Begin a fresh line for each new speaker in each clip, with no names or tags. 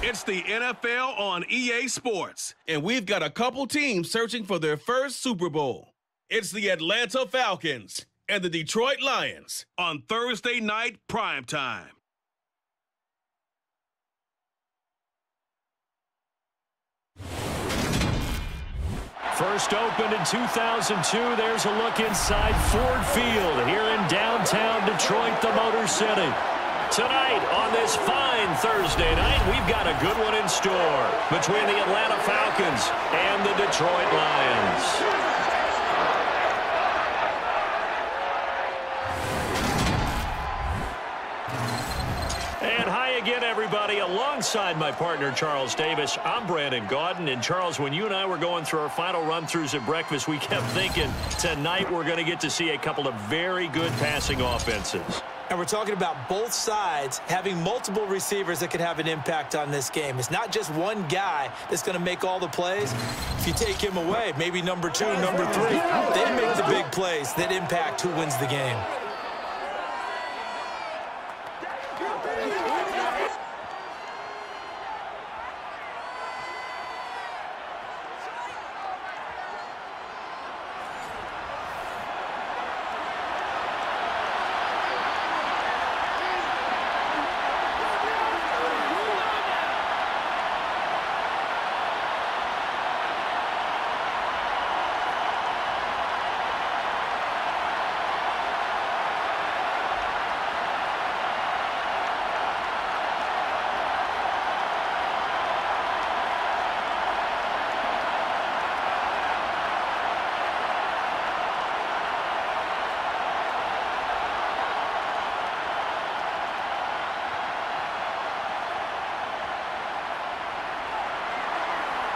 It's the NFL on EA Sports, and we've got a couple teams searching for their first Super Bowl. It's the Atlanta Falcons and the Detroit Lions on Thursday night primetime.
First opened in 2002, there's a look inside Ford Field here in downtown Detroit, the Motor City. Tonight on this fine Thursday night, we've got a good one in store between the Atlanta Falcons and the Detroit Lions. And hi again, everybody. Alongside my partner, Charles Davis, I'm Brandon Gaudin. And, Charles, when you and I were going through our final run-throughs at breakfast, we kept thinking tonight we're going to get to see a couple of very good passing offenses.
And we're talking about both sides having multiple receivers that can have an impact on this game. It's not just one guy that's going to make all the plays. If you take him away, maybe number 2, number 3, they make the big plays that impact who wins the game.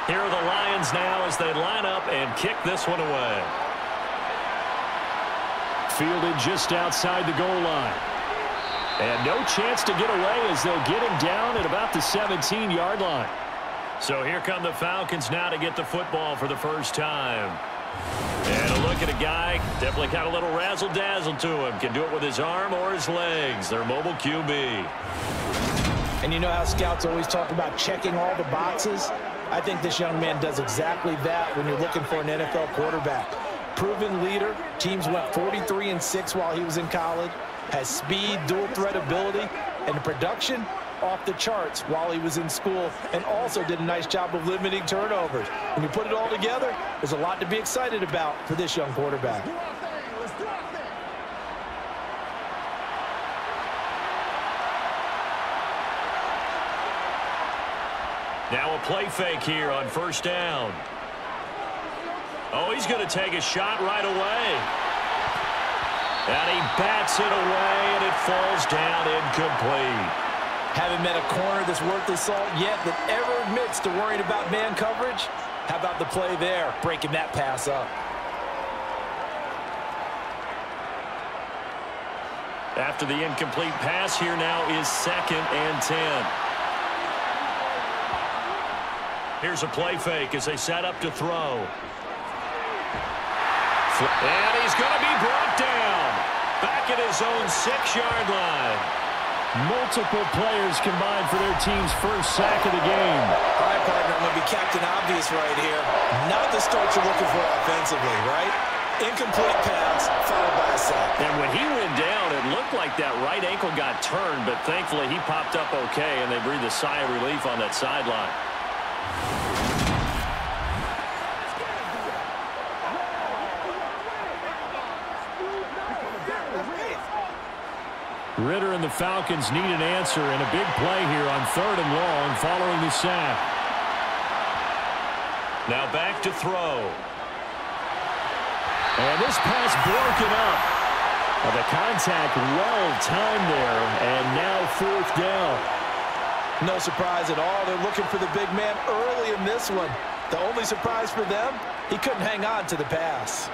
Here are the Lions now as they line up and kick this one away. Fielded just outside the goal line. And no chance to get away as they'll get him down at about the 17-yard line. So here come the Falcons now to get the football for the first time. And a look at a guy, definitely got a little razzle-dazzle to him. Can do it with his arm or his legs. Their mobile QB.
And you know how scouts always talk about checking all the boxes? I think this young man does exactly that when you're looking for an NFL quarterback. Proven leader. Teams went 43-6 while he was in college. Has speed, dual threat ability, and the production off the charts while he was in school, and also did a nice job of limiting turnovers. When you put it all together, there's a lot to be excited about for this young quarterback.
Now a play fake here on first down. Oh, he's going to take a shot right away. And he bats it away, and it falls down incomplete.
Haven't met a corner that's worth his salt yet that ever admits to worrying about man coverage. How about the play there, breaking that pass up?
After the incomplete pass, here now is 2nd and 10. Here's a play fake as they set up to throw. And he's going to be brought down. Back at his own 6-yard line.
Multiple players combined for their team's first sack of the game.
All right, partner, I'm going to be Captain Obvious right here. Not the start you're looking for offensively, right? Incomplete pass, followed by a sack.
And when he went down, it looked like that right ankle got turned, but thankfully he popped up okay, and they breathed a sigh of relief on that sideline.
Ritter and the Falcons need an answer, and a big play here on 3rd and long following the sack.
Now back to throw.
And this pass broken up. The contact well timed there, and now 4th down.
No surprise at all. They're looking for the big man early in this one. The only surprise for them, he couldn't hang on to the pass.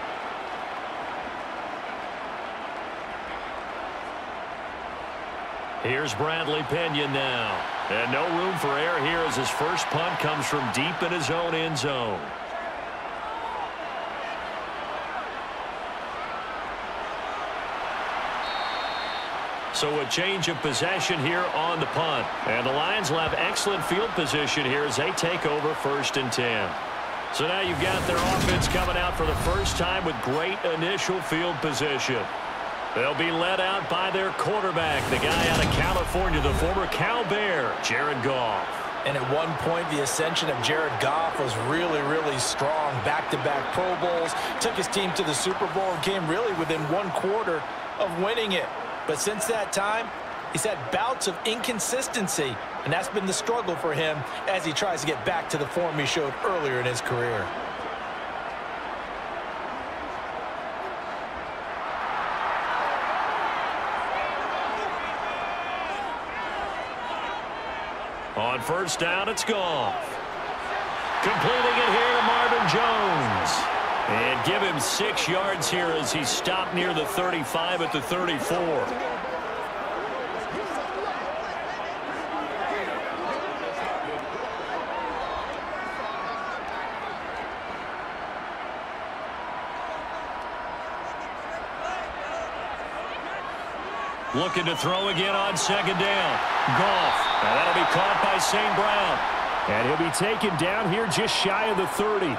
Here's Bradley Pinion now. And no room for error here as his first punt comes from deep in his own end zone. So a change of possession here on the punt. And the Lions will have excellent field position here as they take over 1st and 10. So now you've got their offense coming out for the first time with great initial field position. They'll be led out by their quarterback, the guy out of California, the former Cal Bear, Jared Goff.
And at one point, the ascension of Jared Goff was really, really strong. Back-to-back Pro Bowls, took his team to the Super Bowl and came really within 1 quarter of winning it. But since that time, he's had bouts of inconsistency, and that's been the struggle for him as he tries to get back to the form he showed earlier in his career.
On 1st down, it's Goff. Completing it here to Marvin Jones. And give him 6 yards here as he stopped near the 35 at the 34. Looking to throw again on 2nd down. Goff. And that'll be caught by St. Brown.
And he'll be taken down here just shy of the 30.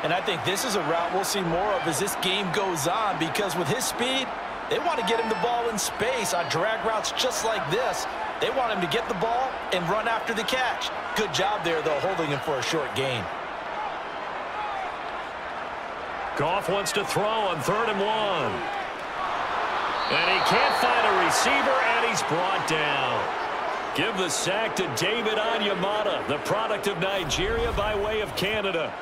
And I think this is a route we'll see more of as this game goes on, because with his speed, they want to get him the ball in space on drag routes just like this. They want him to get the ball and run after the catch. Good job there, though, holding him for a short gain.
Goff wants to throw on 3rd and 1. And he can't find a receiver, and he's brought down. Give the sack to David Onyemata, the product of Nigeria by way of Canada.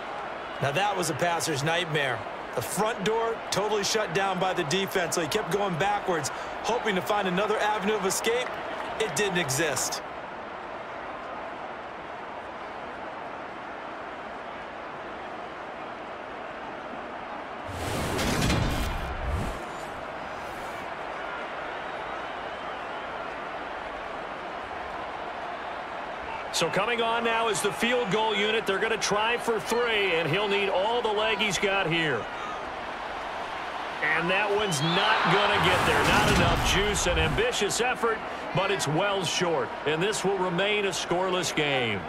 Now that was a passer's nightmare. The front door totally shut down by the defense, so he kept going backwards, hoping to find another avenue of escape. It didn't exist.
So coming on now is the field goal unit. They're going to try for 3, and he'll need all the leg he's got here. And that one's not going to get there. Not enough juice. An ambitious effort, but it's well short. And this will remain a scoreless game.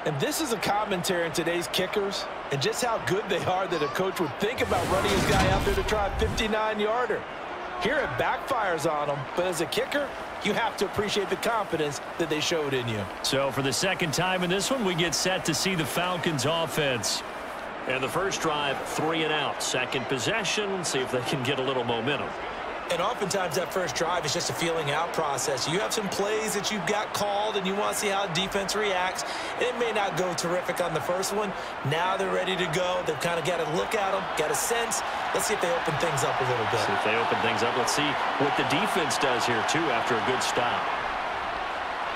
And this is a commentary on today's kickers and just how good they are that a coach would think about running his guy out there to try a 59-yarder. Here it backfires on him, but as a kicker, you have to appreciate the confidence that they showed in you.
So for the 2nd time in this one, we get set to see the Falcons offense. And the first drive, 3 and out. 2nd possession, see if they can get a little momentum.
And oftentimes that first drive is just a feeling out process. You have some plays that you've got called and you want to see how defense reacts. And it may not go terrific on the first one. Now they're ready to go. They've kind of got to look at them, got a sense. Let's see if they open things up a little bit.
See if they open things up. Let's see what the defense does here, too, after a good stop.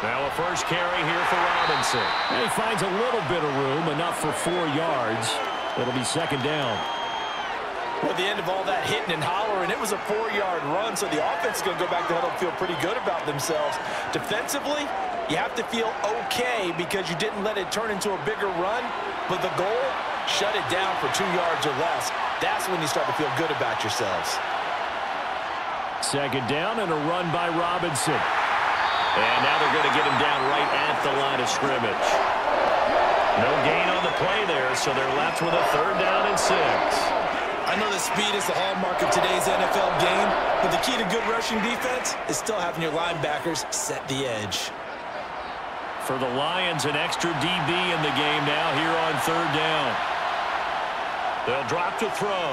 Now a first carry here for Robinson.
And he finds a little bit of room, enough for 4 yards. It'll be 2nd down.
Well, at the end of all that hitting and hollering, it was a 4-yard run, so the offense is going to go back to huddle and feel pretty good about themselves. Defensively, you have to feel okay because you didn't let it turn into a bigger run, but the goal, shut it down for 2 yards or less. That's when you start to feel good about yourselves.
2nd down and a run by Robinson.
And now they're going to get him down right at the line of scrimmage. No gain on the play there, so they're left with a 3rd down and 6.
I know that speed is the hallmark of today's NFL game, but the key to good rushing defense is still having your linebackers set the edge.
For the Lions, an extra DB in the game now here on 3rd down. They'll drop to throw.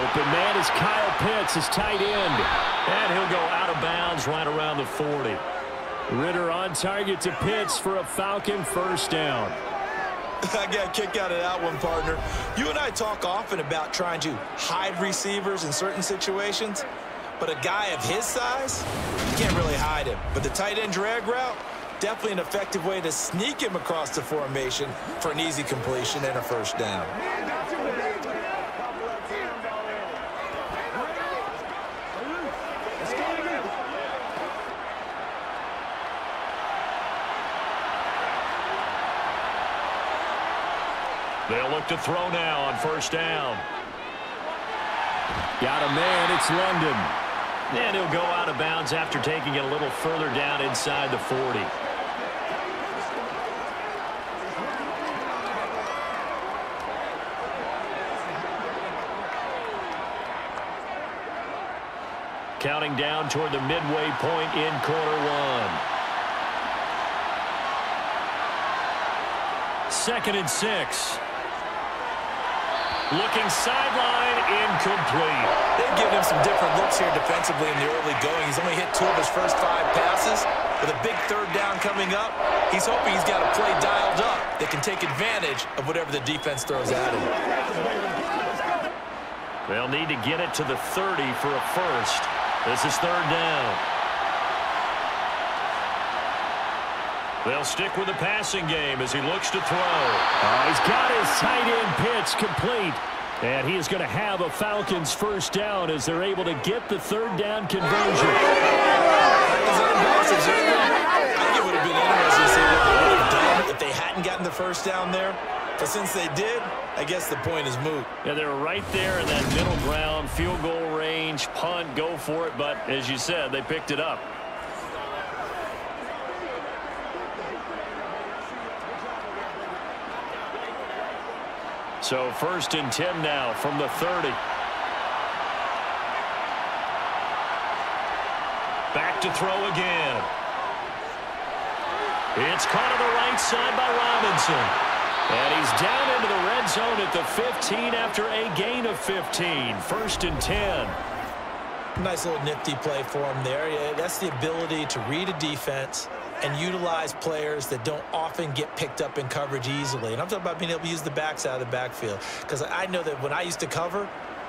Open man is Kyle Pitts, his tight end.
And he'll go out of bounds right around the 40.
Ritter on target to Pitts for a Falcon 1st down.
I got a kick out of that one, partner. You and I talk often about trying to hide receivers in certain situations, but a guy of his size, you can't really hide him. But the tight end drag route, definitely an effective way to sneak him across the formation for an easy completion and a 1st down.
They'll look to throw now on 1st down. Got a man, it's London. And he'll go out of bounds after taking it a little further down inside the 40. Counting down toward the midway point in quarter one. 2nd and 6. Looking sideline, incomplete.
They've given him some different looks here defensively in the early going. He's only hit 2 of his first 5 passes. With a big 3rd down coming up, he's hoping he's got a play dialed up that can take advantage of whatever the defense throws at him.
They'll need to get it to the 30 for a first. This is 3rd down. They'll stick with the passing game as he looks to throw.
He's got his tight end pitch complete. And he is going to have a Falcons first down as they're able to get the 3rd down conversion.
I think it would have been interesting to see what they would have done if they hadn't gotten the first down there. But since they did, I guess the point is moot.
Yeah, they were right there in that middle ground, field goal range, punt, go for it. But as you said, they picked it up. So 1st and 10 now from the 30. Back to throw again. It's caught on the right side by Robinson. And he's down into the red zone at the 15 after a gain of 15. 1st and 10.
Nice little nifty play for him there. Yeah, that's the ability to read a defense and utilize players that don't often get picked up in coverage easily. And I'm talking about being able to use the backs out of the backfield. Because I know that when I used to cover,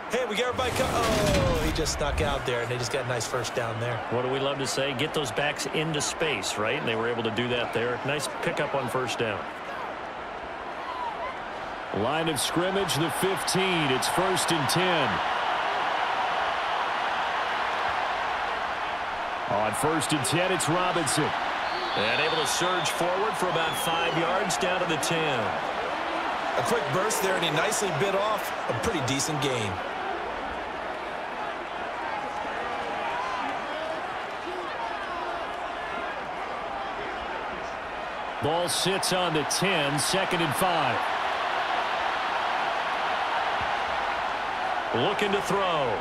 hey, we got everybody oh, he just snuck out there, and they just got a nice first down there.
What do we love to say? Get those backs into space, right? And they were able to do that there. Nice pickup on 1st down.
Line of scrimmage, the 15. It's 1st and 10. On 1st and 10, it's Robinson.
And able to surge forward for about 5 yards down to the 10.
A quick burst there, and he nicely bit off a pretty decent gain.
Ball sits on the 10, 2nd and 5.
Looking to throw.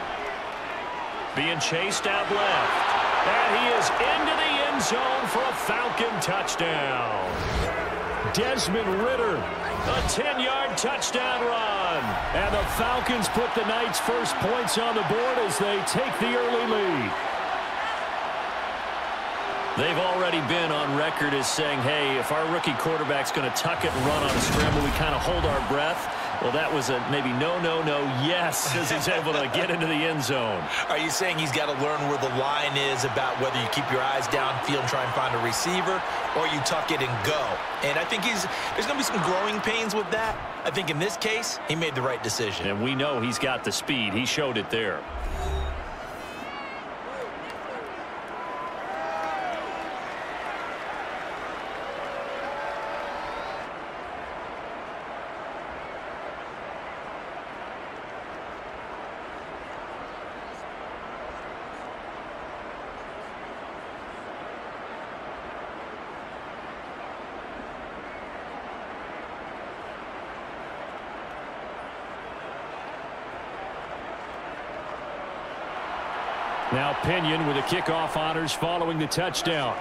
Being chased out left. And he is into the end zone for a Falcon touchdown.
Desmond Ridder.
A 10-yard touchdown run.
And the Falcons put the Knights' first points on the board as they take the early lead.
They've already been on record as saying, hey, if our rookie quarterback's going to tuck it and run on a scramble, we kind of hold our breath. Well, that was a maybe no, yes, as he's able to get into the end zone.
Are you saying he's got to learn where the line is about whether you keep your eyes downfield and try and find a receiver, or you tuck it and go? And I think there's going to be some growing pains with that. I think in this case, he made the right decision.
And we know he's got the speed. He showed it there.
Now Pinion with the kickoff honors following the touchdown.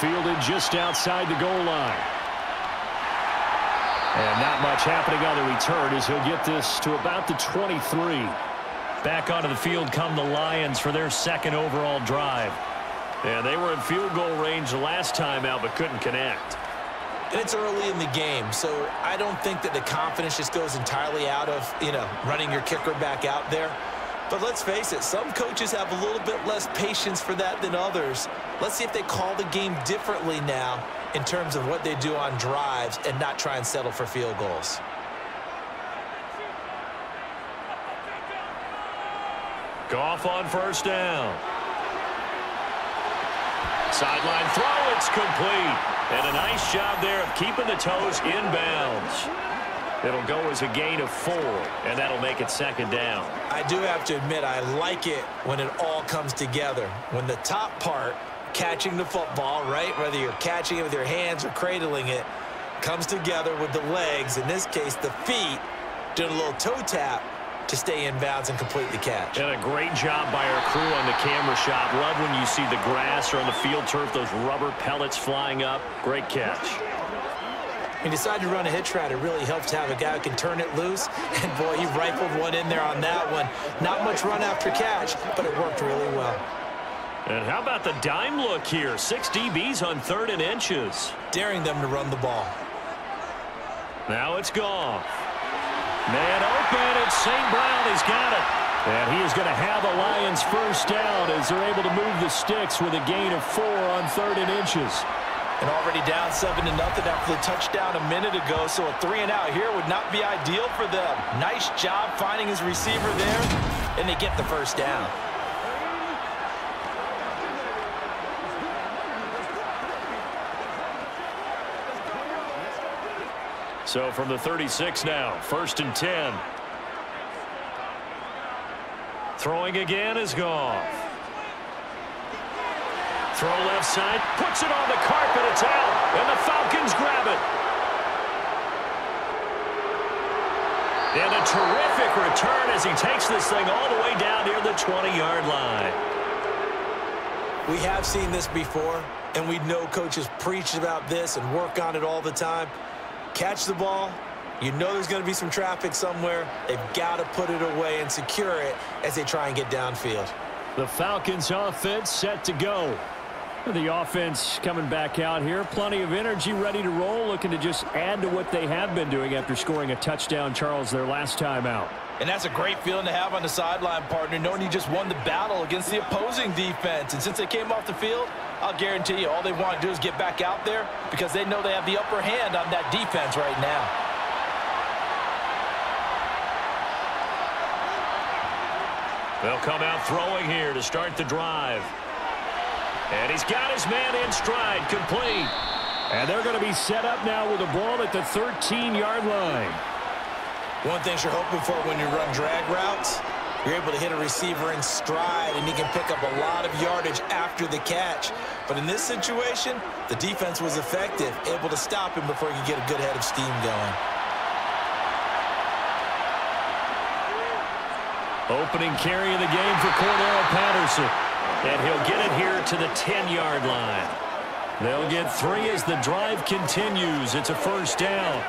Fielded just outside the goal line. And not much happening on the return as he'll get this to about the 23.
Back onto the field come the Lions for their 2nd overall drive. Yeah, they were in field goal range the last time out but couldn't connect.
And it's early in the game, so I don't think that the confidence just goes entirely out of, running your kicker back out there. But let's face it, some coaches have a little bit less patience for that than others. Let's see if they call the game differently now in terms of what they do on drives and not try and settle for field goals.
Goff on 1st down. Sideline throw, it's complete. And a nice job there of keeping the toes inbounds. It'll go as a gain of 4, and that'll make it 2nd down.
I do have to admit, I like it when it all comes together. When the top part, catching the football, right, whether you're catching it with your hands or cradling it, comes together with the legs, in this case the feet, doing a little toe tap to stay in bounds and complete the catch.
And a great job by our crew on the camera shot. Love when you see the grass or on the field turf, those rubber pellets flying up. Great catch.
He decided to run a hitch route. It really helps to have a guy who can turn it loose. And, boy, he rifled one in there on that one. Not much run after catch, but it worked really well.
And how about the dime look here? 6 DBs on 3rd and inches.
Daring them to run the ball.
Now it's Goff. Man open, it's St. Brown. He's got it. And he is going to have a Lions first down as they're able to move the Stix with a gain of 4 on 3rd and inches.
And already down 7-0 after the touchdown a minute ago, so a 3-and-out here would not be ideal for them. Nice job finding his receiver there, and they get the first down.
So from the 36 now, 1st and 10. Throwing again is Goff. Throw left side, puts it on the carpet, it's out, and the Falcons grab it. And a terrific return as he takes this thing all the way down near the 20-yard line.
We have seen this before, and we know coaches preach about this and work on it all the time. Catch the ball. You know there's going to be some traffic somewhere. They've got to put it away and secure it as they try and get downfield.
The Falcons offense set to go.
The offense coming back out here. Plenty of energy, ready to roll, looking to just add to what they have been doing after scoring a touchdown, Charles, their last time out.
And that's a great feeling to have on the sideline, partner, knowing you just won the battle against the opposing defense. And since they came off the field, I'll guarantee you all they want to do is get back out there because they know they have the upper hand on that defense right now.
They'll come out throwing here to start the drive. And he's got his man in stride, complete.
And they're going to be set up now with a ball at the 13-yard line.
One thing you're hoping for when you run drag routes, you're able to hit a receiver in stride, and he can pick up a lot of yardage after the catch. But in this situation, the defense was effective, able to stop him before he could get a good head of steam going.
Opening carry of the game for Cordell Patterson. And he'll get it here to the 10-yard line. They'll get 3 as the drive continues. It's a first down.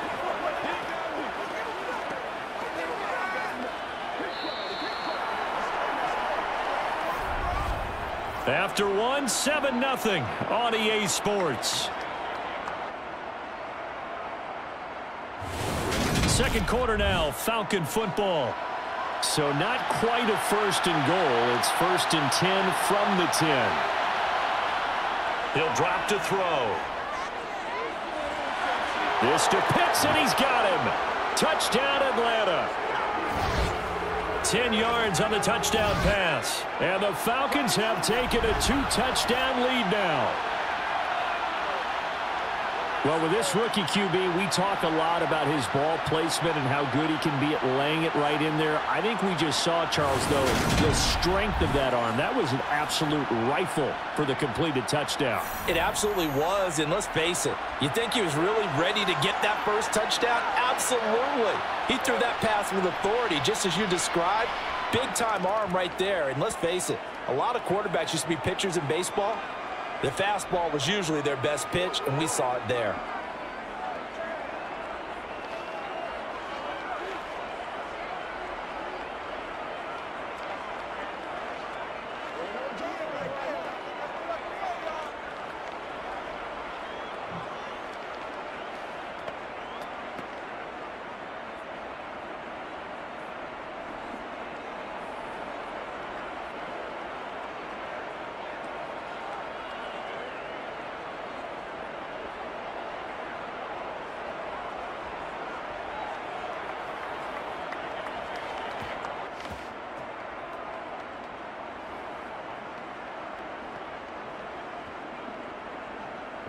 After 1, 7-0 on EA Sports. Second quarter now, Falcon football.
So not quite a 1st and goal. It's 1st and 10 from the 10.
He'll drop to throw.
This to Pitts, and he's got him. Touchdown, Atlanta.
10 yards on the touchdown pass.
And the Falcons have taken a 2-touchdown lead now. Well, with this rookie QB, we talk a lot about his ball placement and how good he can be at laying it right in there. I think we just saw, Charles, though, the strength of that arm. That was an absolute rifle for the completed touchdown.
It absolutely was, and let's face it, you think he was really ready to get that first touchdown? Absolutely. He threw that pass with authority, just as you described. Big-time arm right there, and let's face it, a lot of quarterbacks used to be pitchers in baseball. The fastball was usually their best pitch, and we saw it there.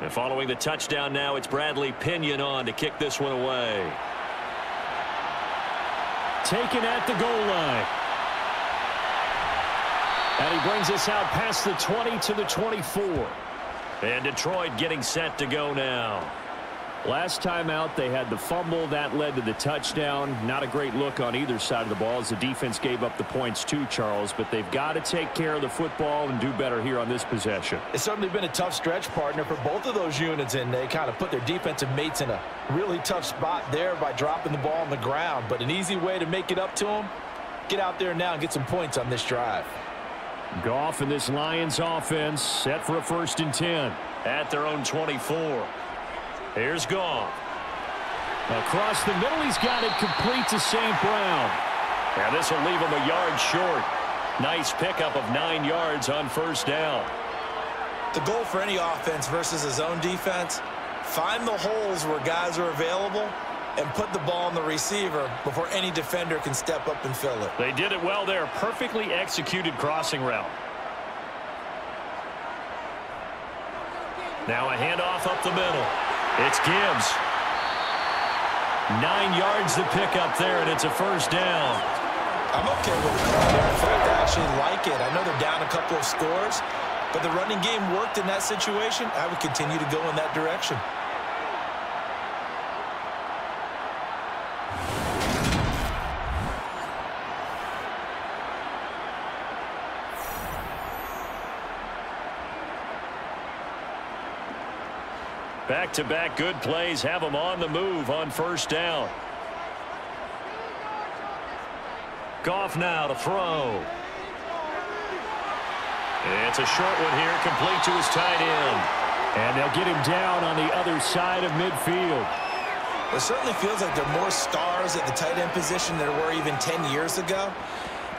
And following the touchdown now, it's Bradley Pinion on to kick this one away.
taken at the goal line. And he brings us out past the 20 to the 24.
And Detroit getting set to go now.
Last time out, they had the fumble. That led to the touchdown. Not a great look on either side of the ball as the defense gave up the points too, Charles. But they've got to take care of the football and do better here on this possession.
It's certainly been a tough stretch, partner, for both of those units, and they kind of put their defensive mates in a really tough spot there by dropping the ball on the ground. But an easy way to make it up to them, get out there now and get some points on this drive.
Goff and this Lions offense set for a 1st and 10.
At their own 24. Here's Goff.
Across the middle, he's got it complete to St. Brown.
And this will leave him a yard short. Nice pickup of 9 yards on 1st down.
The goal for any offense versus a zone defense, find the holes where guys are available and put the ball on the receiver before any defender can step up and fill it.
They did it well there. Perfectly executed crossing route. Now a handoff up the middle. It's Gibbs. 9 yards to pick up there, and it's a 1st down.
I'm okay with the call there. In fact, I actually like it. I know they're down a couple of scores, but the running game worked in that situation. I would continue to go in that direction.
Back-to-back good plays have them on the move on 1st down. Goff now to throw. It's a short one here, complete to his tight end.
And they'll get him down on the other side of midfield.
It certainly feels like there are more stars at the tight end position than there were even 10 years ago.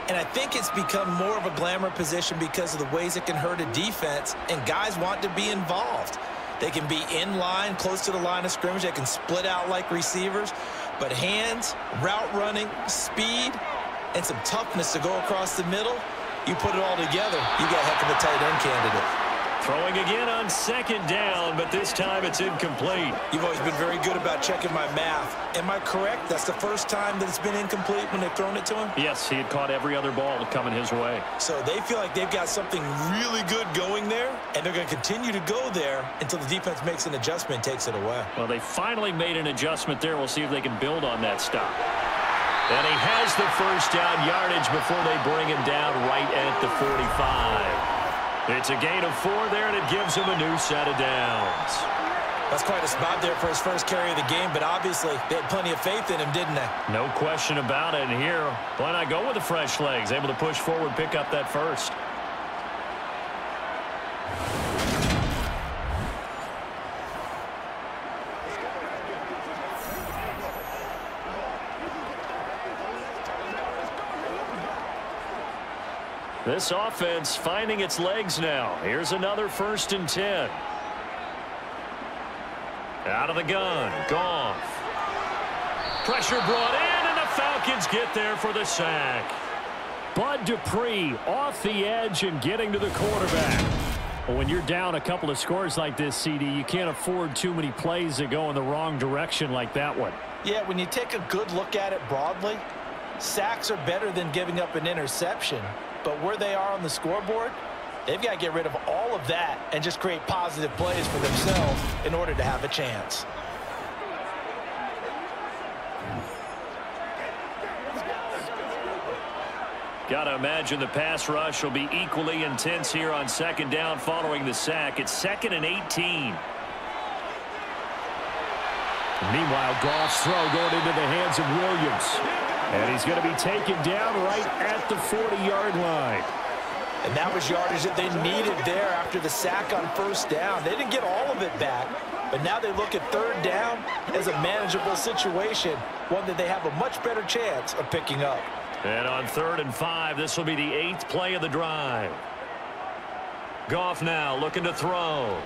And I think it's become more of a glamour position because of the ways it can hurt a defense, and guys want to be involved. They can be in line, close to the line of scrimmage. They can split out like receivers. But hands, route running, speed, and some toughness to go across the middle, you put it all together, you got a heck of a tight end candidate.
Throwing again on 2nd down, but this time it's incomplete.
You've always been very good about checking my math. Am I correct? That's the first time that it's been incomplete when they've thrown it to him?
Yes, he had caught every other ball coming his way.
So they feel like they've got something really good going there, and they're going to continue to go there until the defense makes an adjustment and takes it away.
Well, they finally made an adjustment there. We'll see if they can build on that stop. And he has the 1st down yardage before they bring him down right at the 45. It's a gain of 4 there, and it gives him a new set of downs.
That's quite a spot there for his first carry of the game, but obviously they had plenty of faith in him, didn't they?
No question about it. And here, why not go with the fresh legs? Able to push forward, pick up that 1st. This offense finding its legs now. Here's another 1st and 10. Out of the gun, Goff. Pressure brought in, and the Falcons get there for the sack.
Bud Dupree off the edge and getting to the quarterback. Well, when you're down a couple of scores like this, CD, you can't afford too many plays that go in the wrong direction like that one.
Yeah, when you take a good look at it broadly, sacks are better than giving up an interception. But where they are on the scoreboard, they've got to get rid of all of that and just create positive plays for themselves in order to have a chance.
Got to imagine the pass rush will be equally intense here on 2nd down following the sack. It's 2nd and 18.
Meanwhile, Goff's throw going into the hands of Williams. And he's going to be taken down right at the 40-yard line.
And that was yardage that they needed there after the sack on 1st down. They didn't get all of it back, but now they look at 3rd down as a manageable situation, one that they have a much better chance of picking up.
And on 3rd and 5, this will be the 8th play of the drive. Goff now looking to throw.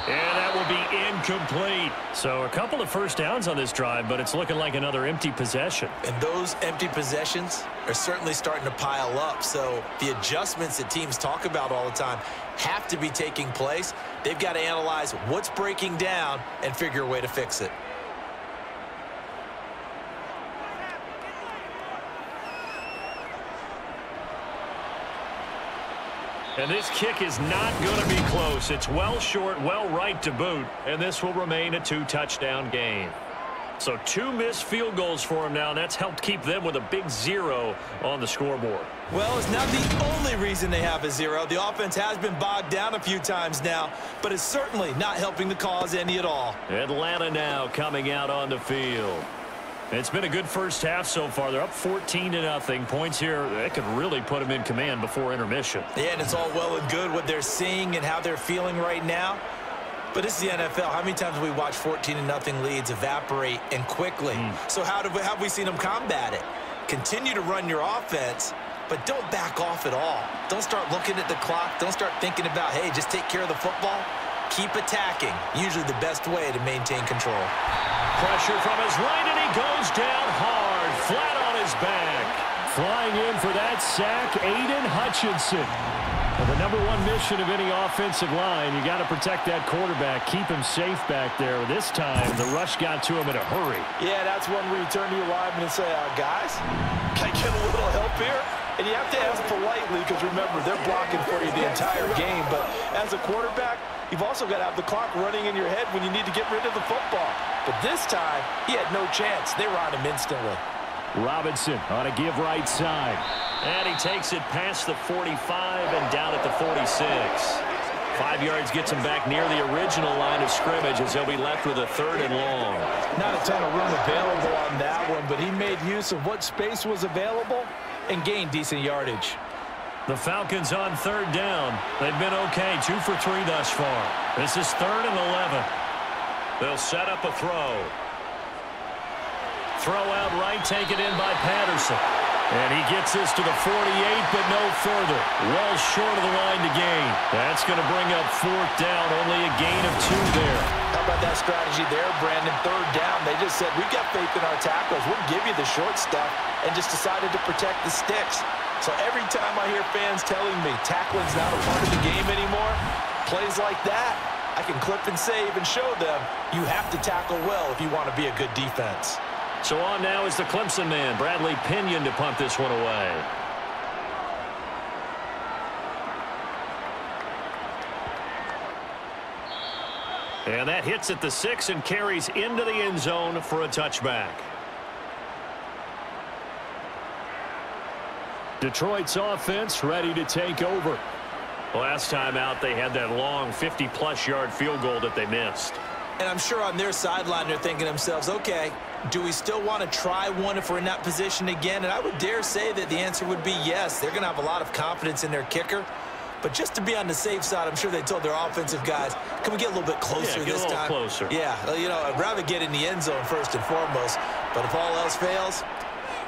And that will be incomplete. So a couple of 1st downs on this drive, but it's looking like another empty possession.
And those empty possessions are certainly starting to pile up. So the adjustments that teams talk about all the time have to be taking place. They've got to analyze what's breaking down and figure a way to fix it.
And this kick is not going to be close. It's well short, well right to boot, and this will remain a 2-touchdown game. So 2 missed field goals for him now, and that's helped keep them with a big 0 on the scoreboard.
Well, it's not the only reason they have a 0. The offense has been bogged down a few times now, but it's certainly not helping the cause any at all.
Atlanta now coming out on the field. It's been a good first half so far. They're up 14-0. Points here, that could really put them in command before intermission.
Yeah, and it's all well and good what they're seeing and how they're feeling right now. But this is the NFL. How many times have we watched 14-0 leads evaporate and quickly? So how have we seen them combat it? Continue to run your offense, but don't back off at all. Don't start looking at the clock. Don't start thinking about, hey, just take care of the football. Keep attacking. Usually the best way to maintain control.
Pressure from his right, and he goes down hard, flat on his back.
Flying in for that sack, Aiden Hutchinson. Well, the number 1 mission of any offensive line, you got to protect that quarterback, keep him safe back there. This time, the rush got to him in a hurry.
Yeah, that's one where you turn to your lineman and say, guys, can I get a little help here? And you have to ask politely because, remember, they're blocking for you the entire game. But as a quarterback, you've also got to have the clock running in your head when you need to get rid of the football. But this time, he had no chance. They were on him instantly.
Robinson on a give right side.
And he takes it past the 45 and down at the 46. 5 yards gets him back near the original line of scrimmage as he'll be left with a 3rd and long.
Not a ton of room available on that one, but he made use of what space was available and gained decent yardage.
The Falcons on 3rd down. They've been okay, 2 for 3 thus far. This is 3rd and 11. They'll set up a throw. Throw out right, taken in by Patterson. And he gets this to the 48, but no further. Well short of the line to gain. That's going to bring up 4th down, only a gain of 2 there.
How about that strategy there, Brandon? 3rd down, they just said, we've got faith in our tackles. We'll give you the short stuff, and just decided to protect the sticks. So every time I hear fans telling me tackling's not a part of the game anymore, plays like that, I can clip and save and show them you have to tackle well if you want to be a good defense.
So on now is the Clemson man, Bradley Pinion, to punt this one away. And that hits at the 6 and carries into the end zone for a touchback.
Detroit's offense ready to take over.
Last time out, they had that long 50-plus yard field goal that they missed.
And I'm sure on their sideline, they're thinking to themselves, okay, do we still want to try one if we're in that position again? And I would dare say that the answer would be yes. They're going to have a lot of confidence in their kicker. But just to be on the safe side, I'm sure they told their offensive guys, can we get a little bit closer this time?
Yeah, get a little closer.
Yeah, you know, I'd rather get in the end zone first and foremost. But if all else fails,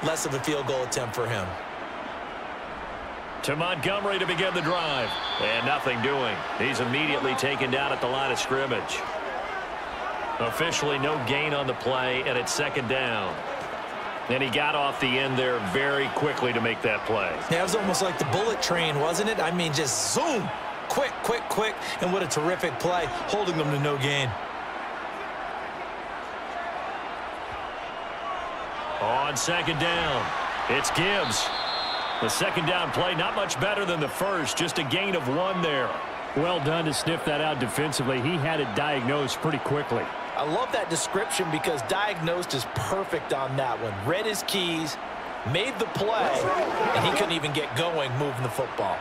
less of a field goal attempt for him.
To Montgomery to begin the drive. And nothing doing. He's immediately taken down at the line of scrimmage. Officially no gain on the play, and it's 2nd down. And he got off the end there very quickly to make that play.
Yeah, it was almost like the bullet train, wasn't it? I mean, just zoom. Quick, quick, quick. And what a terrific play, holding them to no gain.
On 2nd down, it's Gibbs. The 2nd down play, not much better than the first, just a gain of 1 there.
Well done to sniff that out defensively. He had it diagnosed pretty quickly.
I love that description because diagnosed is perfect on that one. Read his keys, made the play, and he couldn't even get going moving the football.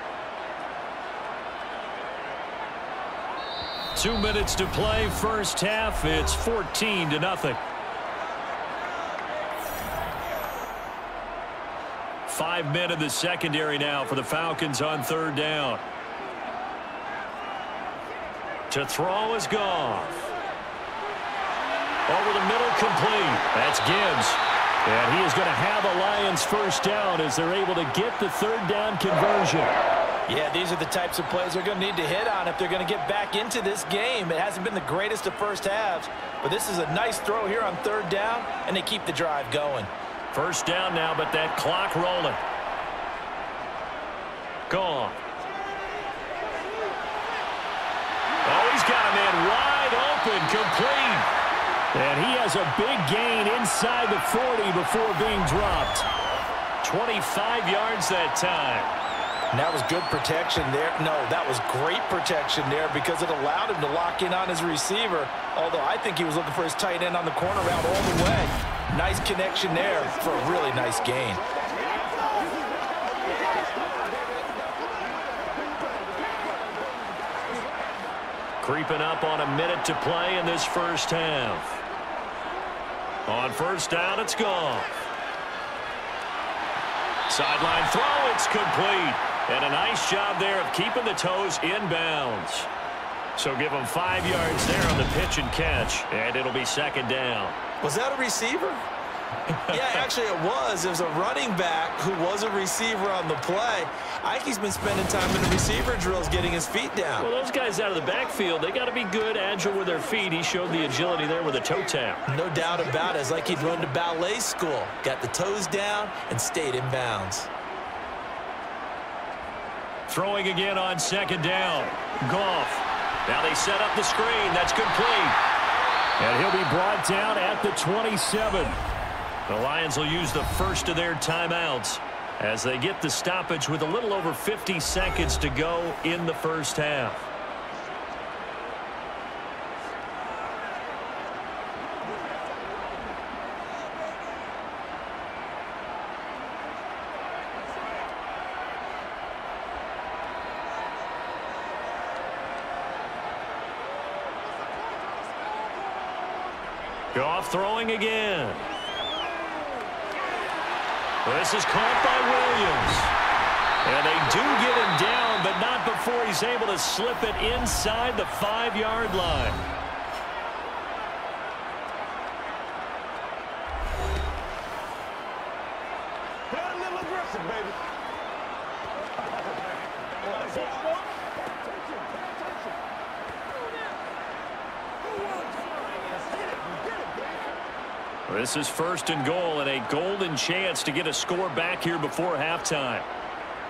2 minutes to play, first half. It's 14-0. 5 men in the secondary now for the Falcons on 3rd down. To throw is Goff. Over the middle, complete. That's Gibbs. And he is going to have a Lions first down as they're able to get the 3rd down conversion.
Yeah, these are the types of plays they're going to need to hit on if they're going to get back into this game. It hasn't been the greatest of first halves, but this is a nice throw here on 3rd down, and they keep the drive going.
First down now, but that clock rolling. Gone. Oh, he's got a man wide open, complete.
And he has a big gain inside the 40 before being dropped.
25 yards that time.
And that was good protection there. No, that was great protection there because it allowed him to lock in on his receiver, although I think he was looking for his tight end on the corner route all the way. Nice connection there for a really nice gain.
Creeping up on a minute to play in this first half. On first down, it's gone. Sideline throw, it's complete. And a nice job there of keeping the toes in bounds. So give him 5 yards there on the pitch and catch, and it'll be second down.
Was that a receiver? Yeah, actually it was. It was a running back who was a receiver on the play. Ike's been spending time in the receiver drills getting his feet down.
Well, those guys out of the backfield, they got to be good, agile with their feet. He showed the agility there with a toe tap.
No doubt about it. It's like he'd run to ballet school. Got the toes down and stayed in bounds.
Throwing again on second down. Goff. Now they set up the screen. That's complete.
And he'll be brought down at the 27.
The Lions will use the first of their timeouts as they get the stoppage with a little over 50 seconds to go in the first half. Goff throwing again. This is caught by Williams. And they do get him down, but not before he's able to slip it inside the 5-yard line.
Get a little aggressive, baby.
This is first and goal and a golden chance to get a score back here before halftime.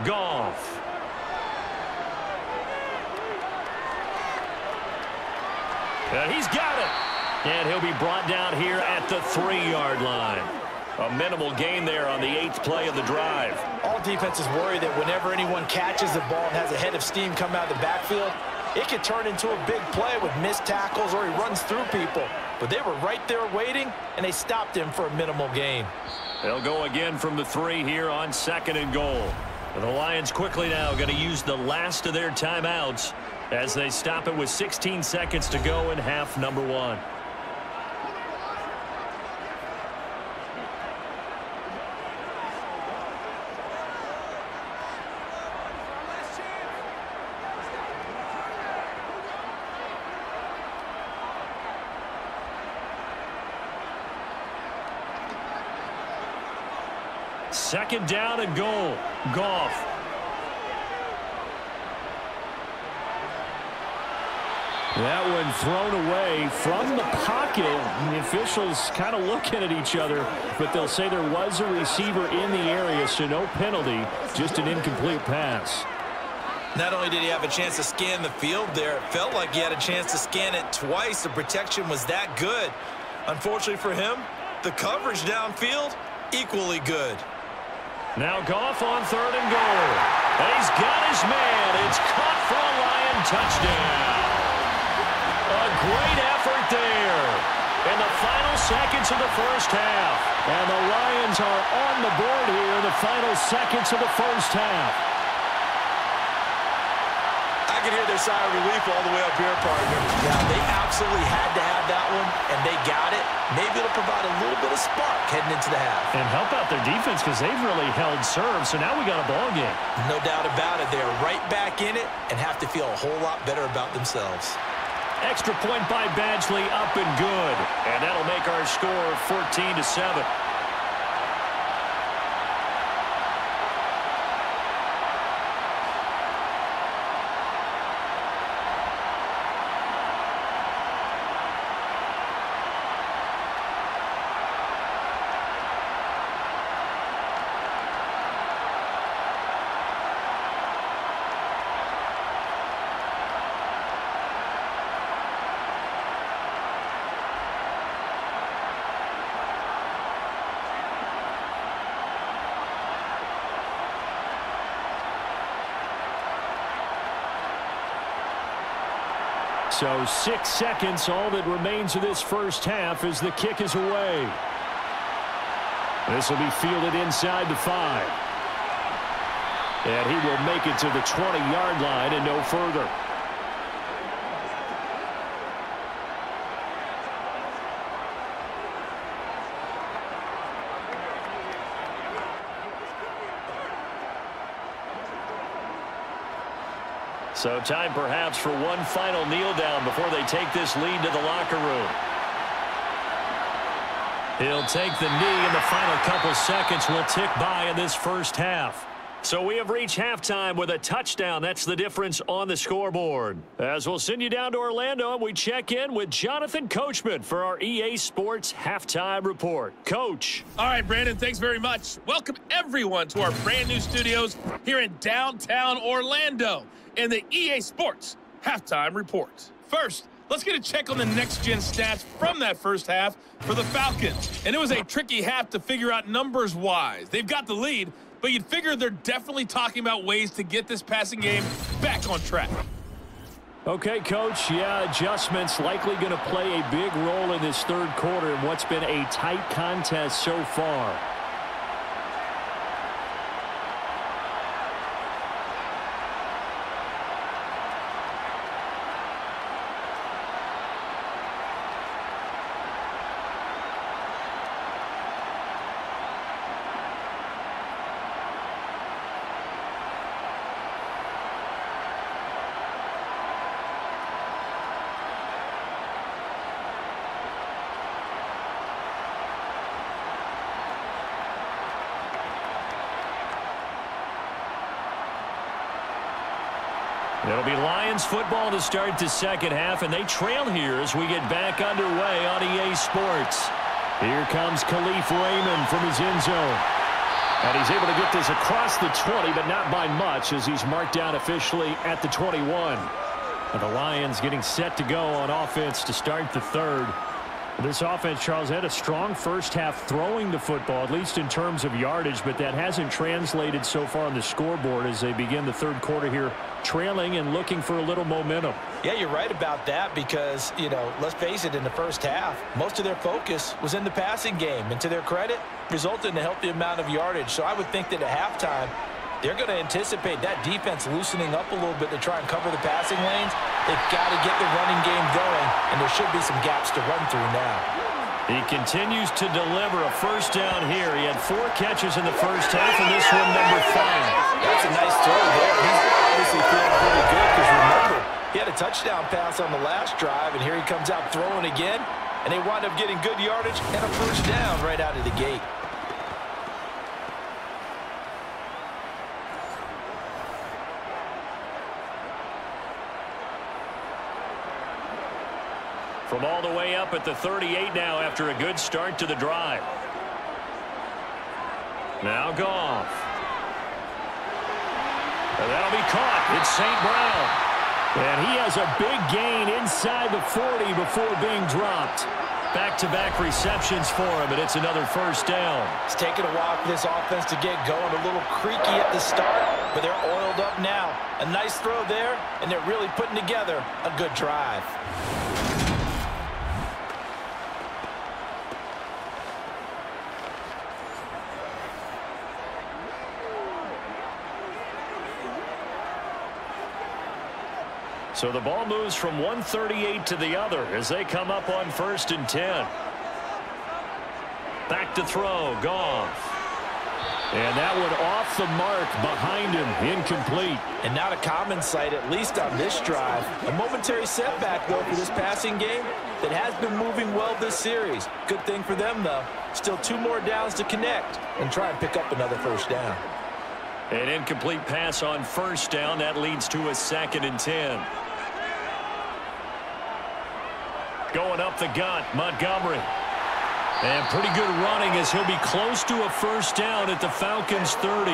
Goff. And he's got it. And he'll be brought down here at the 3-yard line. A minimal gain there on the 8th play of the drive.
All defenses worry that whenever anyone catches the ball and has a head of steam come out of the backfield, it could turn into a big play with missed tackles or he runs through people. But they were right there waiting, and they stopped him for a minimal gain.
They'll go again from the 3 here on second and goal. The Lions quickly now going to use the last of their timeouts as they stop it with 16 seconds to go in half number 1. Second down and goal. Goff.
That one thrown away from the pocket. And the officials kind of looking at each other, but they'll say there was a receiver in the area, so no penalty, just an incomplete pass.
Not only did he have a chance to scan the field there, it felt like he had a chance to scan it twice. The protection was that good. Unfortunately for him, the coverage downfield, equally good.
Now Goff on third and goal. And he's got his man. It's caught for a Lion touchdown. A great effort there in the final seconds of the first half.
And the Lions are on the board here in the final seconds of the first half.
I can hear their sigh of relief all the way up here, partner. Now, they absolutely had to have that one, and they got it. Maybe it'll provide a little bit of spark heading into the half.
And help out their defense because they've really held serve, so now we got a ball game.
No doubt about it. They're right back in it and have to feel a whole lot better about themselves.
Extra point by Badgley, up and good. And that'll make our score 14-7. So 6 seconds, all that remains of this first half as the kick is away. This will be fielded inside the 5. And he will make it to the 20-yard line and no further. So time perhaps for one final kneel down before they take this lead to the locker room. He'll take the knee, and the final couple seconds will tick by in this first half. So we have reached halftime with a touchdown. That's the difference on the scoreboard. As we'll send you down to Orlando, and we check in with Jonathan Coachman for our EA Sports Halftime Report. Coach.
All right, Brandon, thanks very much. Welcome, everyone, to our brand new studios here in downtown Orlando in the EA Sports Halftime Report. First, let's get a check on the next-gen stats from that first half for the Falcons. And it was a tricky half to figure out numbers-wise. They've got the lead, but you'd figure they're definitely talking about ways to get this passing game back on track.
Okay, Coach. Yeah, adjustments likely going to play a big role in this third quarter in what's been a tight contest so far. It'll be Lions football to start the second half, and they trail here as we get back underway on EA Sports. Here comes Khalif Raymond from his end zone. And he's able to get this across the 20, but not by much as he's marked down officially at the 21. And the Lions getting set to go on offense to start the third. This offense, Charles, had a strong first half throwing the football, at least in terms of yardage, but that hasn't translated so far on the scoreboard as they begin the third quarter here, trailing and looking for a little momentum.
Yeah, you're right about that because, you know, let's face it, in the first half, most of their focus was in the passing game. And to their credit, resulted in a healthy amount of yardage. So I would think that at halftime, they're going to anticipate that defense loosening up a little bit to try and cover the passing lanes. They've got to get the running game going, and there should be some gaps to run through now.
He continues to deliver a first down here. He had 4 catches in the first half, and this one number 5.
That's a nice throw there. He's obviously feeling pretty good because remember, he had a touchdown pass on the last drive, and here he comes out throwing again, and they wind up getting good yardage and a first down right out of the gate.
From all the way up at the 38 now after a good start to the drive. Now Goff. And that'll be caught. It's St. Brown. And he has a big gain inside the 40 before being dropped. Back-to-back receptions for him, and it's another first down.
It's taken a while for this offense to get going. A little creaky at the start, but they're oiled up now. A nice throw there, and they're really putting together a good drive.
So the ball moves from 138 to the other as they come up on 1st and 10. Back to throw, Goff. And that one off the mark behind him, incomplete.
And not a common sight, at least on this drive. A momentary setback, though, for this passing game that has been moving well this series. Good thing for them, though. Still 2 more downs to connect and try and pick up another first down.
An incomplete pass on first down. That leads to a 2nd and 10. Going up the gut, Montgomery. And pretty good running as he'll be close to a first down at the Falcons' 30.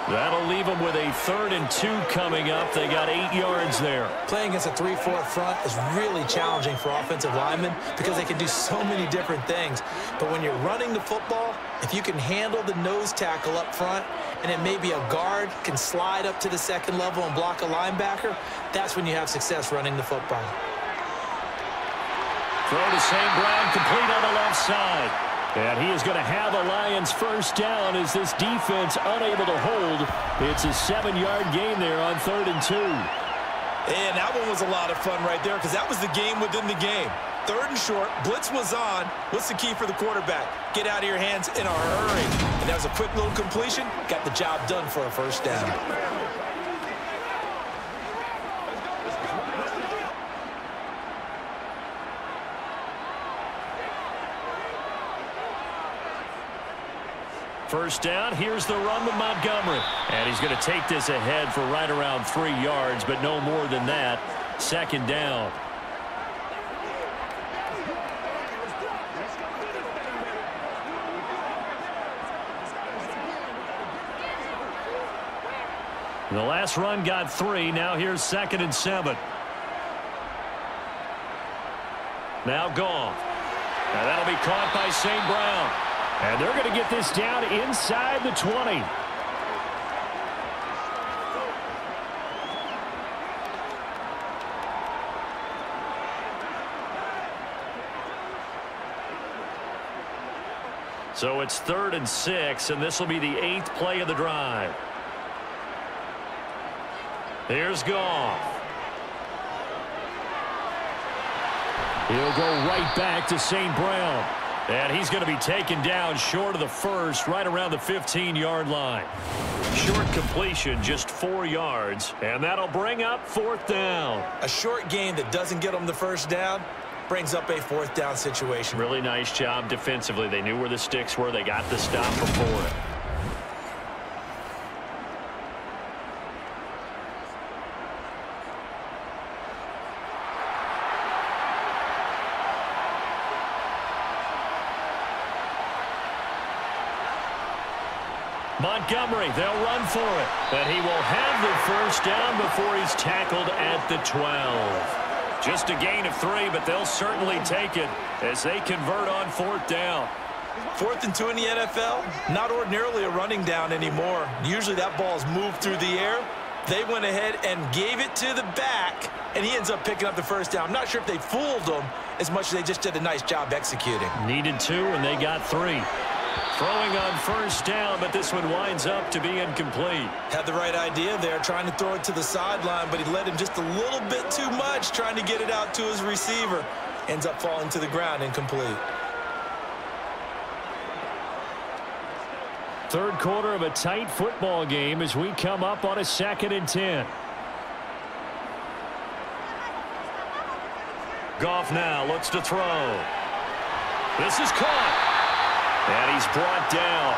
That'll leave them with a 3rd and 2 coming up. They got 8 yards there.
Playing against a 3-4 front is really challenging for offensive linemen because they can do so many different things. But when you're running the football, if you can handle the nose tackle up front, and then maybe a guard can slide up to the 2nd level and block a linebacker, that's when you have success running the football.
Throw to St. Brown, complete on the left side. And he is going to have a Lions first down as this defense unable to hold. It's a 7-yard gain there on 3rd and 2.
And that one was a lot of fun right there because that was the game within the game. 3rd and short, blitz was on. What's the key for the quarterback? Get out of your hands in a hurry. And that was a quick little completion. Got the job done for a first down.
First down, here's the run with Montgomery. And he's going to take this ahead for right around 3 yards, but no more than that. 2nd down. The last run got 3. Now here's 2nd and 7. Now Goff. And that'll be caught by St. Brown. And they're going to get this down inside the 20. So it's 3rd and 6, and this will be the 8th play of the drive. Here's Goff. He'll go right back to St. Brown. And he's going to be taken down short of the first, right around the 15-yard line. Short completion, just 4 yards, and that'll bring up 4th down.
A short gain that doesn't get them the first down brings up a 4th down situation.
Really nice job defensively. They knew where the sticks were. They got the stop before it. Montgomery, they'll run for it. But he will have the first down before he's tackled at the 12. Just a gain of 3, but they'll certainly take it as they convert on 4th down.
4th and 2 in the NFL, not ordinarily a running down anymore. Usually that ball's moved through the air. They went ahead and gave it to the back, and he ends up picking up the first down. I'm not sure if they fooled him as much as they just did a nice job executing.
Needed 2, and they got 3. Throwing on first down, but this one winds up to be incomplete.
Had the right idea there, trying to throw it to the sideline, but he led him just a little bit too much, trying to get it out to his receiver. Ends up falling to the ground, incomplete.
3rd quarter of a tight football game as we come up on a 2nd and 10. Goff now looks to throw. This is caught. And he's brought down.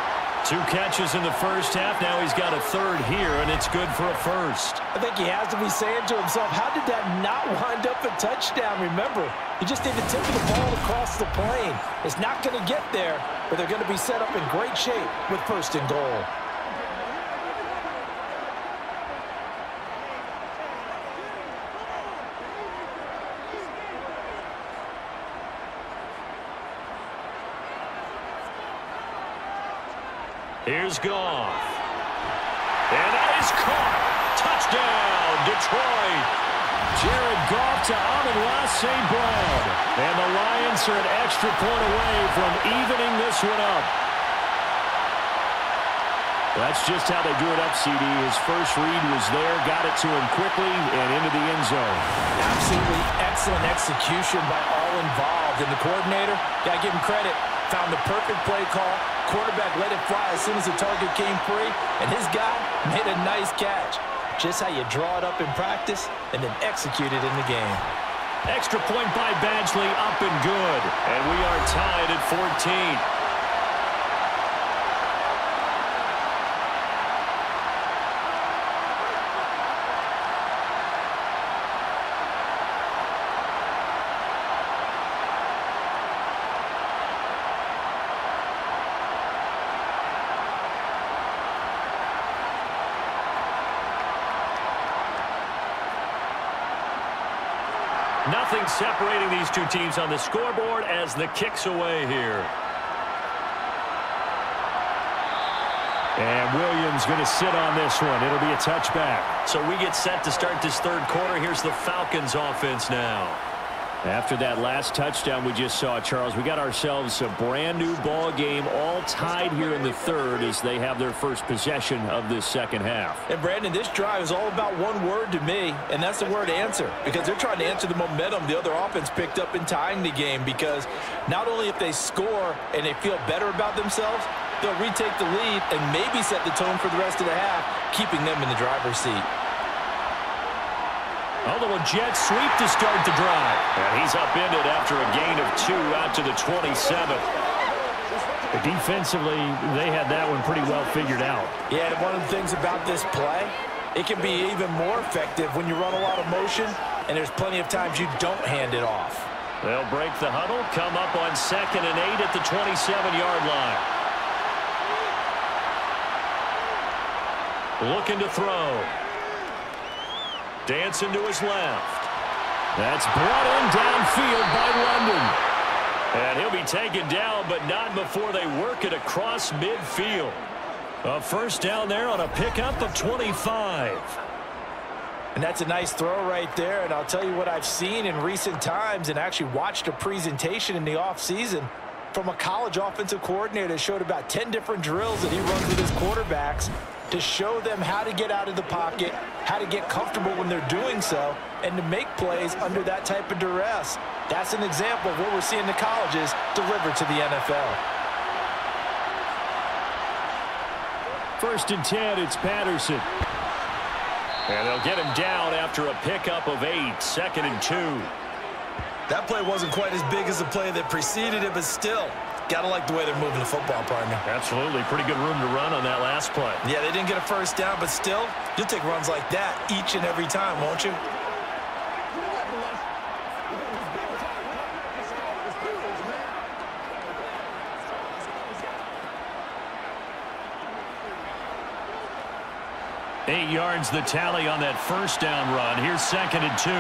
2 catches in the first half. Now he's got a 3rd here, and it's good for a first.
I think he has to be saying to himself, how did that not wind up a touchdown? Remember, he just did the tip of the ball across the plane. It's not going to get there, but they're going to be set up in great shape with 1st and goal.
Here's Goff. And that is caught. Touchdown, Detroit. Jared Goff to Amon-Ra St. Brown. And the Lions are an extra point away from evening this one up. That's just how they drew it up, CD. His first read was there, got it to him quickly, and into the end zone.
Absolutely excellent execution by all involved. And the coordinator, got to give him credit, found the perfect play call. Quarterback let it fly as soon as the target came free, and his guy made a nice catch. Just how you draw it up in practice and then execute it in the game.
Extra point by Badgley, up and good. And we are tied at 14. Nothing separating these two teams on the scoreboard as the kick's away here. And Williams going to sit on this one. It'll be a touchback. So we get set to start this 3rd quarter. Here's the Falcons offense now.
After that last touchdown we just saw, Charles, we got ourselves a brand new ball game, all tied here in the third as they have their first possession of this second half.
And Brandon, this drive is all about one word to me, and that's the word answer, because they're trying to answer the momentum the other offense picked up in tying the game, because not only if they score and they feel better about themselves, they'll retake the lead and maybe set the tone for the rest of the half, keeping them in the driver's seat.
A little jet sweep to start the drive. And he's upended after a gain of 2 out to the 27th.
But defensively, they had that one pretty well figured out.
Yeah, and one of the things about this play, it can be even more effective when you run a lot of motion, and there's plenty of times you don't hand it off.
They'll break the huddle, come up on 2nd and 8 at the 27-yard line. Looking to throw. Dancing to his left.
That's brought in downfield by London.
And he'll be taken down, but not before they work it across midfield. A first down there on a pickup of 25.
And that's a nice throw right there. And I'll tell you what I've seen in recent times and actually watched a presentation in the offseason from a college offensive coordinator that showed about 10 different drills that he runs with his quarterbacks to show them how to get out of the pocket, how to get comfortable when they're doing so, and to make plays under that type of duress. That's an example of what we're seeing the colleges deliver to the NFL.
1st and 10, it's Patterson.
And they'll get him down after a pickup of 8, 2nd and 2.
That play wasn't quite as big as the play that preceded it, but still, gotta like the way they're moving the football, partner.
Absolutely. Pretty good room to run on that last play.
Yeah, they didn't get a first down, but still, you'll take runs like that each and every time, won't you?
Eight yards the tally on that first down run. Here's 2nd and 2.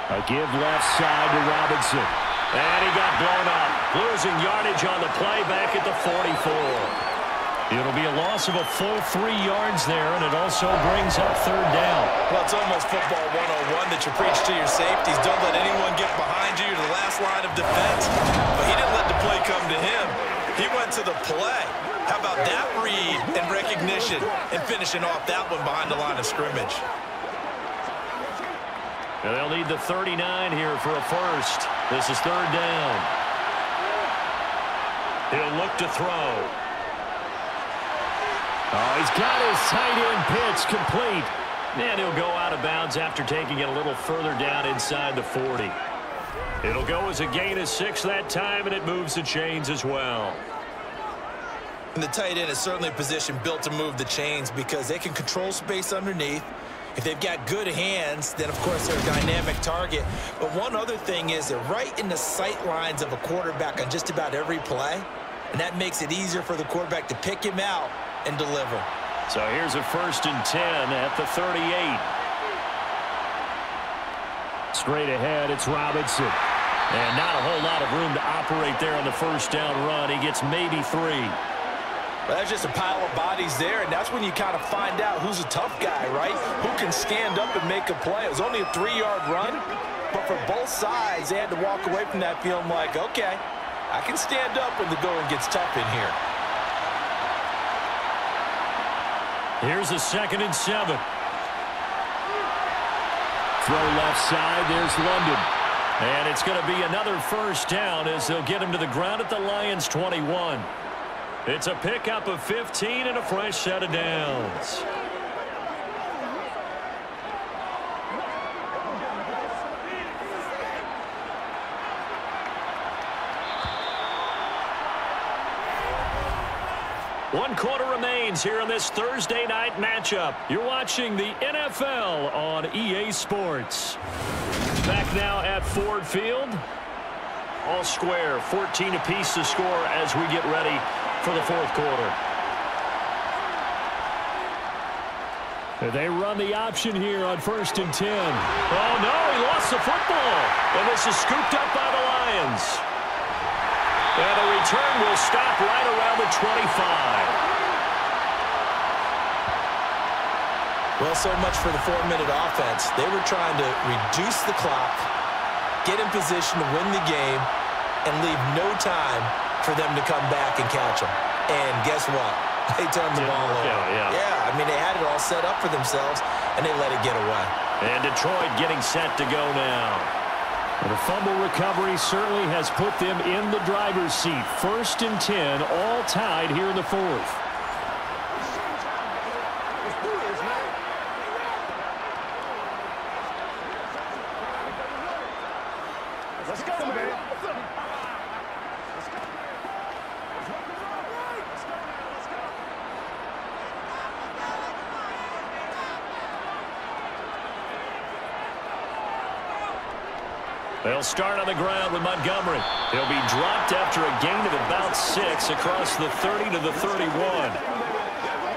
A give left side to Robinson.
And he got blown up. Losing yardage on the play back at the 44. It'll be a loss of a full 3 yards there, and it also brings up 3rd down.
Well, it's almost football 101 that you preach to your safeties. Don't let anyone get behind you to the last line of defense. But he didn't let the play come to him. He went to the play. How about that read and recognition and finishing off that one behind the line of scrimmage?
And they'll need the 39 here for a first. This is 3rd down. He'll look to throw.
Oh, he's got his tight end pitch complete.
And he'll go out of bounds after taking it a little further down inside the 40. It'll go as a gain of 6 that time, and it moves the chains as well.
And the tight end is certainly a position built to move the chains because they can control space underneath. If they've got good hands, then, of course, they're a dynamic target. But one other thing is they're right in the sight lines of a quarterback on just about every play, and that makes it easier for the quarterback to pick him out and deliver.
So here's a 1st and 10 at the 38.
Straight ahead, it's Robinson.
And not a whole lot of room to operate there on the first down run. He gets maybe 3.
Well, that's just a pile of bodies there, and that's when you kind of find out who's a tough guy, right? Who can stand up and make a play. It was only a 3-yard run, but for both sides, they had to walk away from that feeling like, okay, I can stand up when the going gets tough in here.
Here's a 2nd and 7.
Throw left side, there's London.
And it's going to be another first down as they'll get him to the ground at the Lions' 21. It's a pickup of 15 and a fresh set of downs. One quarter remains here in this Thursday night matchup. You're watching the NFL on EA Sports. Back now at Ford Field. All square, 14 apiece to score as we get ready for the fourth quarter.
They run the option here on 1st and 10.
Oh, no, he lost the football. And this is scooped up by the Lions. And the return will stop right around the 25.
Well, so much for the 4-minute offense. They were trying to reduce the clock, get in position to win the game, and leave no time for them to come back and catch them. And guess what? They turned the ball over. Yeah, I mean, they had it all set up for themselves, and they let it get away.
And Detroit getting set to go now.
Well, the fumble recovery certainly has put them in the driver's seat. 1st and 10, all tied here in the 4th.
Let's go, man.
They'll start on the ground with Montgomery. He'll be dropped after a gain of about 6 across the 30 to the 31.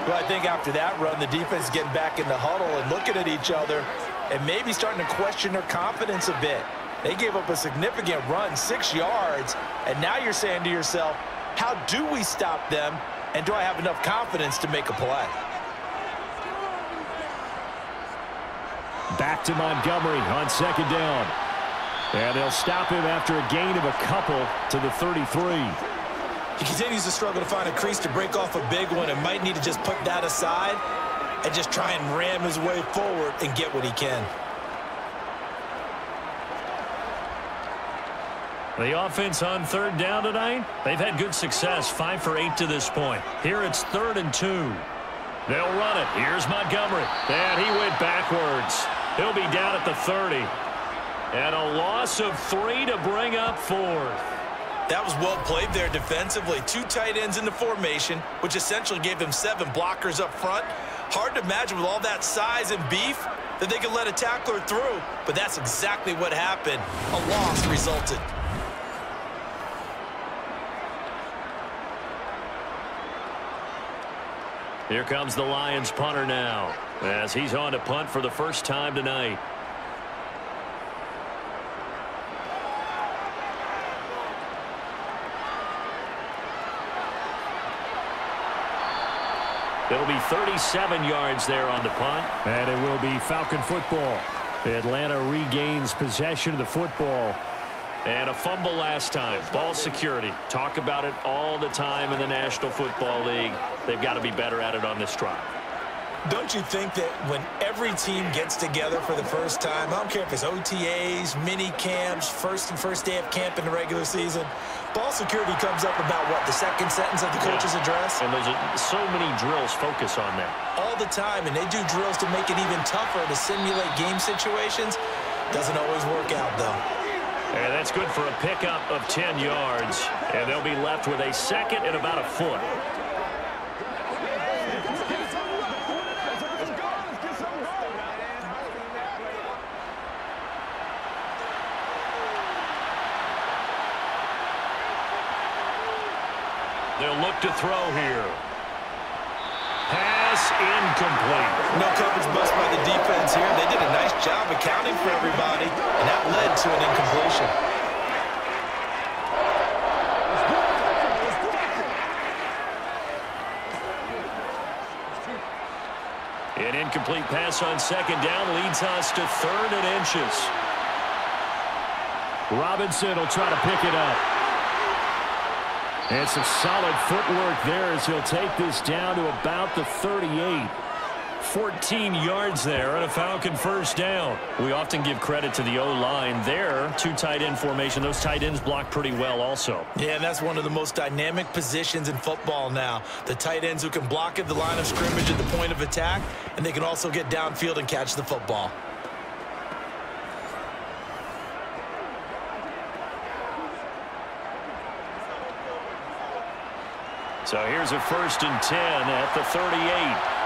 Well, I think after that run, the defense getting back in the huddle and looking at each other and maybe starting to question their confidence a bit. They gave up a significant run, 6 yards, and now you're saying to yourself, how do we stop them, and do I have enough confidence to make a play?
Back to Montgomery on 2nd down. And they'll stop him after a gain of a couple to the 33.
He continues to struggle to find a crease to break off a big one and might need to just put that aside and just try and ram his way forward and get what he can.
The offense on 3rd down tonight, they've had good success, 5 for 8 to this point. Here it's 3rd and 2. They'll run it. Here's Montgomery. And he went backwards. He'll be down at the 30. And a loss of 3 to bring up 4th.
That was well played there defensively. 2 tight ends in the formation, which essentially gave them 7 blockers up front. Hard to imagine with all that size and beef that they could let a tackler through, but that's exactly what happened. A loss resulted.
Here comes the Lions punter now, as he's on to punt for the first time tonight. It'll be 37 yards there on the punt.
And it will be Falcon football. Atlanta regains possession of the football.
And a fumble last time. Ball security. Talk about it all the time in the National Football League. They've got to be better at it on this drive.
Don't you think that when every team gets together for the first time, I don't care if it's OTAs, mini camps, first day of camp in the regular season, ball security comes up about what, the 2nd sentence of the coach's address?
And there's so many drills focus on that.
All the time, and they do drills to make it even tougher to simulate game situations. Doesn't always work out, though.
And that's good for a pickup of 10 yards. And they'll be left with a 2nd and about a foot. They'll look to throw here. Pass incomplete.
No coverage bust by the defense here. They did a nice job accounting for everybody, and that led to an incompletion.
An incomplete pass on 2nd down leads us to 3rd and inches.
Robinson will try to pick it up. And some solid footwork there as he'll take this down to about the 38.
14 yards there and a Falcon first down. We often give credit to the O-line there. 2 tight end formation. Those tight ends block pretty well also.
Yeah, and that's one of the most dynamic positions in football now. The tight ends who can block at the line of scrimmage at the point of attack, and they can also get downfield and catch the football.
So here's a 1st and 10 at the 38.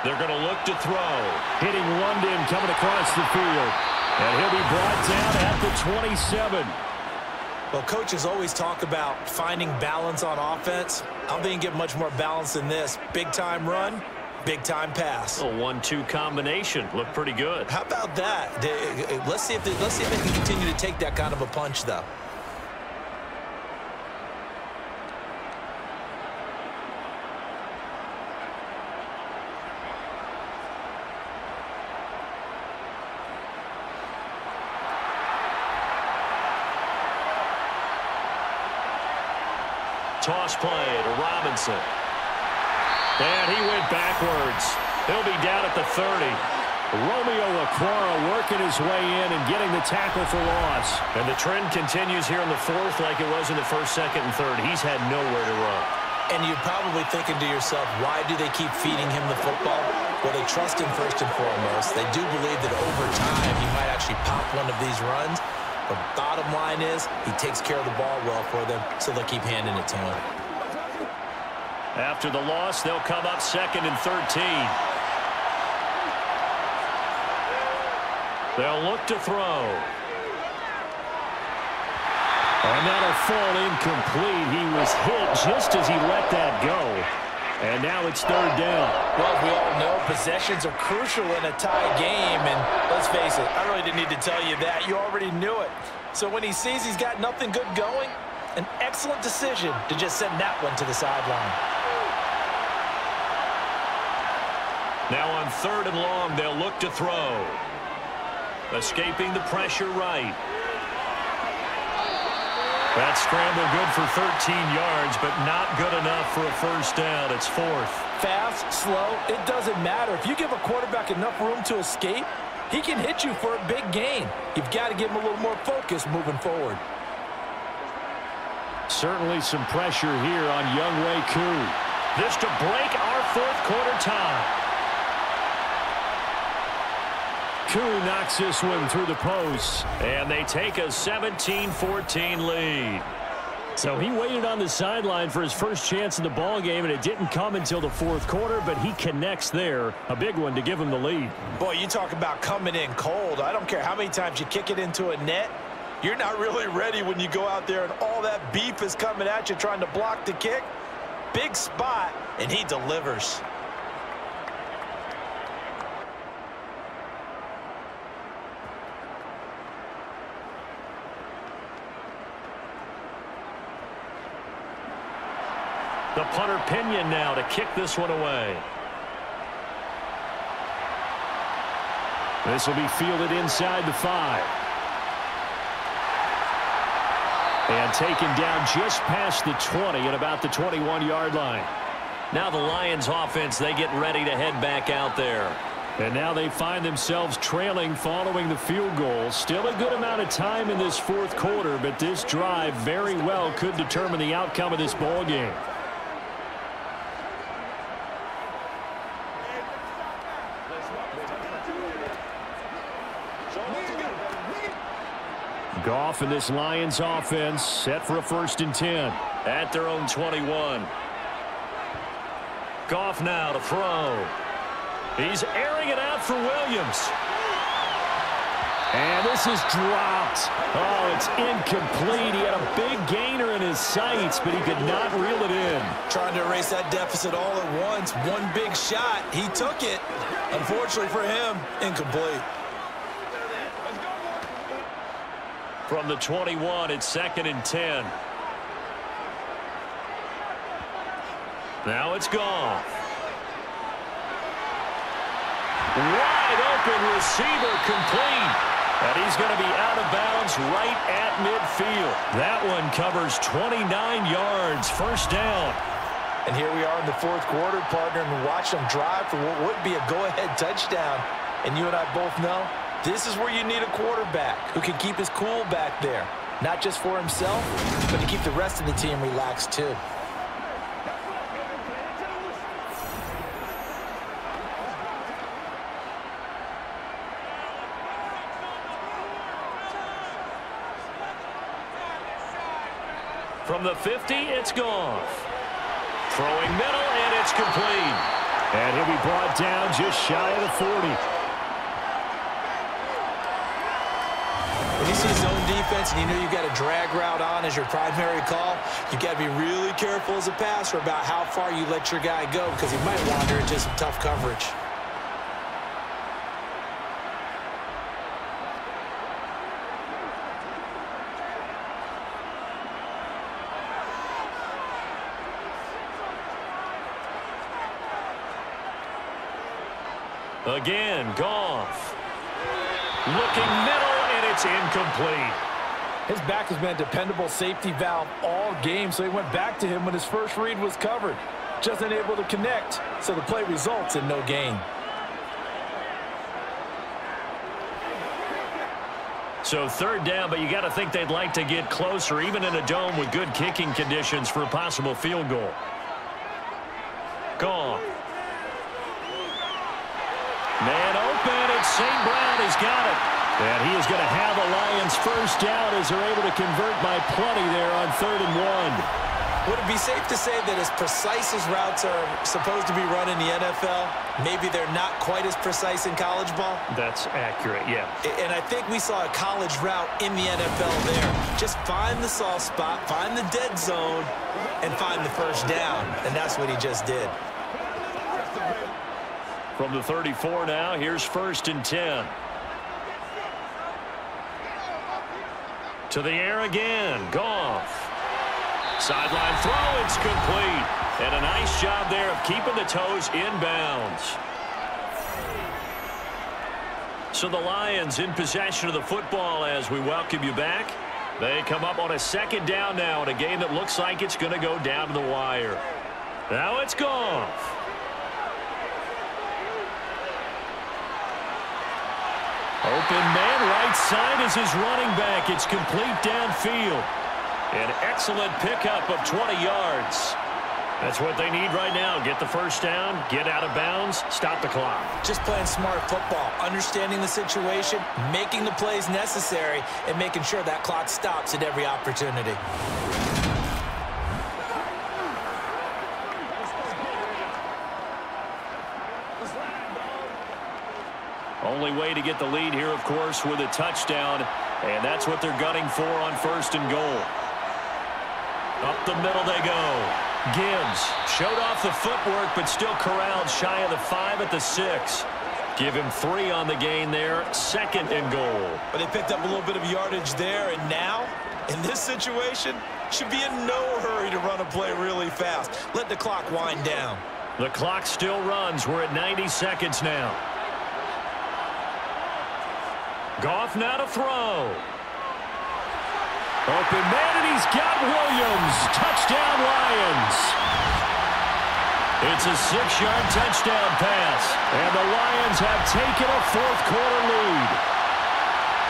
They're going to look to throw.
Hitting London coming across the field. And he'll be brought down at the 27.
Well, coaches always talk about finding balance on offense. I don't think you can get much more balance than this. Big-time run, big-time pass.
A 1-2 combination. Looked pretty good.
How about that? Let's see if they can continue to take that kind of a punch, though.
toss play to Robinson. And he went backwards. He'll be down at the 30. Romeo Okwara working his way in and getting the tackle for loss. And the trend continues here in the fourth like it was in the first, second, and third. He's had nowhere to run.
And you're probably thinking to yourself, why do they keep feeding him the football? Well, they trust him first and foremost. They do believe that over time he might actually pop one of these runs. But bottom line is he takes care of the ball well for them, so they'll keep handing it to him.
After the loss, they'll come up 2nd and 13. They'll look to throw. And that'll fall incomplete. He was hit just as he let that go. And now it's 3rd down.
Well, we all know possessions are crucial in a tie game. And let's face it, I really didn't need to tell you that. You already knew it. So when he sees he's got nothing good going, an excellent decision to just send that one to the sideline.
Now on 3rd and long, they'll look to throw. Escaping the pressure right. That scramble good for 13 yards, but not good enough for a first down. It's 4th.
Fast, slow, it doesn't matter. If you give a quarterback enough room to escape, he can hit you for a big gain. You've got to give him a little more focus moving forward.
Certainly some pressure here on Younghoe Koo.
This to break our 4th quarter tie.
Koo knocks this one through the post.
And they take a 17-14 lead.
So he waited on the sideline for his first chance in the ball game, and it didn't come until the 4th quarter, but he connects there. A big one to give him the lead.
Boy, you talk about coming in cold. I don't care how many times you kick it into a net. You're not really ready when you go out there and all that beef is coming at you trying to block the kick. Big spot, and he delivers.
The punter Pinion now to kick this one away.
This will be fielded inside the 5. And taken down just past the 20 at about the 21-yard line.
Now the Lions offense, they get ready to head back out there.
And now they find themselves trailing following the field goal. Still a good amount of time in this 4th quarter, but this drive very well could determine the outcome of this ball game. Goff and this Lions offense set for a 1st and 10.
At their own 21. Goff now to throw. He's airing it out for Williams.
And this is dropped. Oh, it's incomplete. He had a big gainer in his sights, but he could not reel it in.
Trying to erase that deficit all at once. One big shot. He took it. Unfortunately for him, incomplete.
From the 21, it's 2nd and 10. Now it's Goff. Wide open receiver complete. And he's going to be out of bounds right at midfield. That one covers 29 yards. First down.
And here we are in the 4th quarter, partner, and watch them drive for what would be a go-ahead touchdown. And you and I both know this is where you need a quarterback who can keep his cool back there. Not just for himself, but to keep the rest of the team relaxed too.
From the 50, it's Goff. Throwing middle, and it's complete.
And he'll be brought down just shy of the 40.
When you see zone defense and you know you've got a drag route on as your primary call, you've got to be really careful as a passer about how far you let your guy go because he might wander into some tough coverage.
Again, Goff. Looking middle, and it's incomplete.
His back has been a dependable safety valve all game, so he went back to him when his first read was covered. Just unable to connect, so the play results in no gain.
So third down, but you got to think they'd like to get closer, even in a dome with good kicking conditions for a possible field goal. Goff. Man open, it's St. Brown. He's got it. And he is going to have the Lions first down as they're able to convert by plenty there on 3rd and 1.
Would it be safe to say that as precise as routes are supposed to be run in the NFL, maybe they're not quite as precise in college ball?
That's accurate, yeah.
And I think we saw a college route in the NFL there. Just find the soft spot, find the dead zone, and find the first down. And that's what he just did.
From the 34 now, here's 1st and 10. To the air again, Goff. Sideline throw, it's complete. And a nice job there of keeping the toes inbounds. So the Lions in possession of the football as we welcome you back. They come up on a 2nd down now in a game that looks like it's going to go down to the wire. Now it's Goff. Open man, right side is his running back. It's complete downfield. An excellent pickup of 20 yards. That's what they need right now. Get the first down, get out of bounds, stop the clock.
Just playing smart football, understanding the situation, making the plays necessary, and making sure that clock stops at every opportunity.
Only way to get the lead here, of course, with a touchdown, and that's what they're gunning for on 1st and goal. Up the middle they go. Gibbs showed off the footwork, but still corralled shy of the 5 at the 6. Give him 3 on the gain there. 2nd and goal.
But they picked up a little bit of yardage there, and now, in this situation, should be in no hurry to run a play really fast. Let the clock wind down.
The clock still runs. We're at 90 seconds now. Goff now to throw. Open man, and he's got Williams. Touchdown, Lions. It's a 6-yard touchdown pass, and the Lions have taken a 4th quarter lead.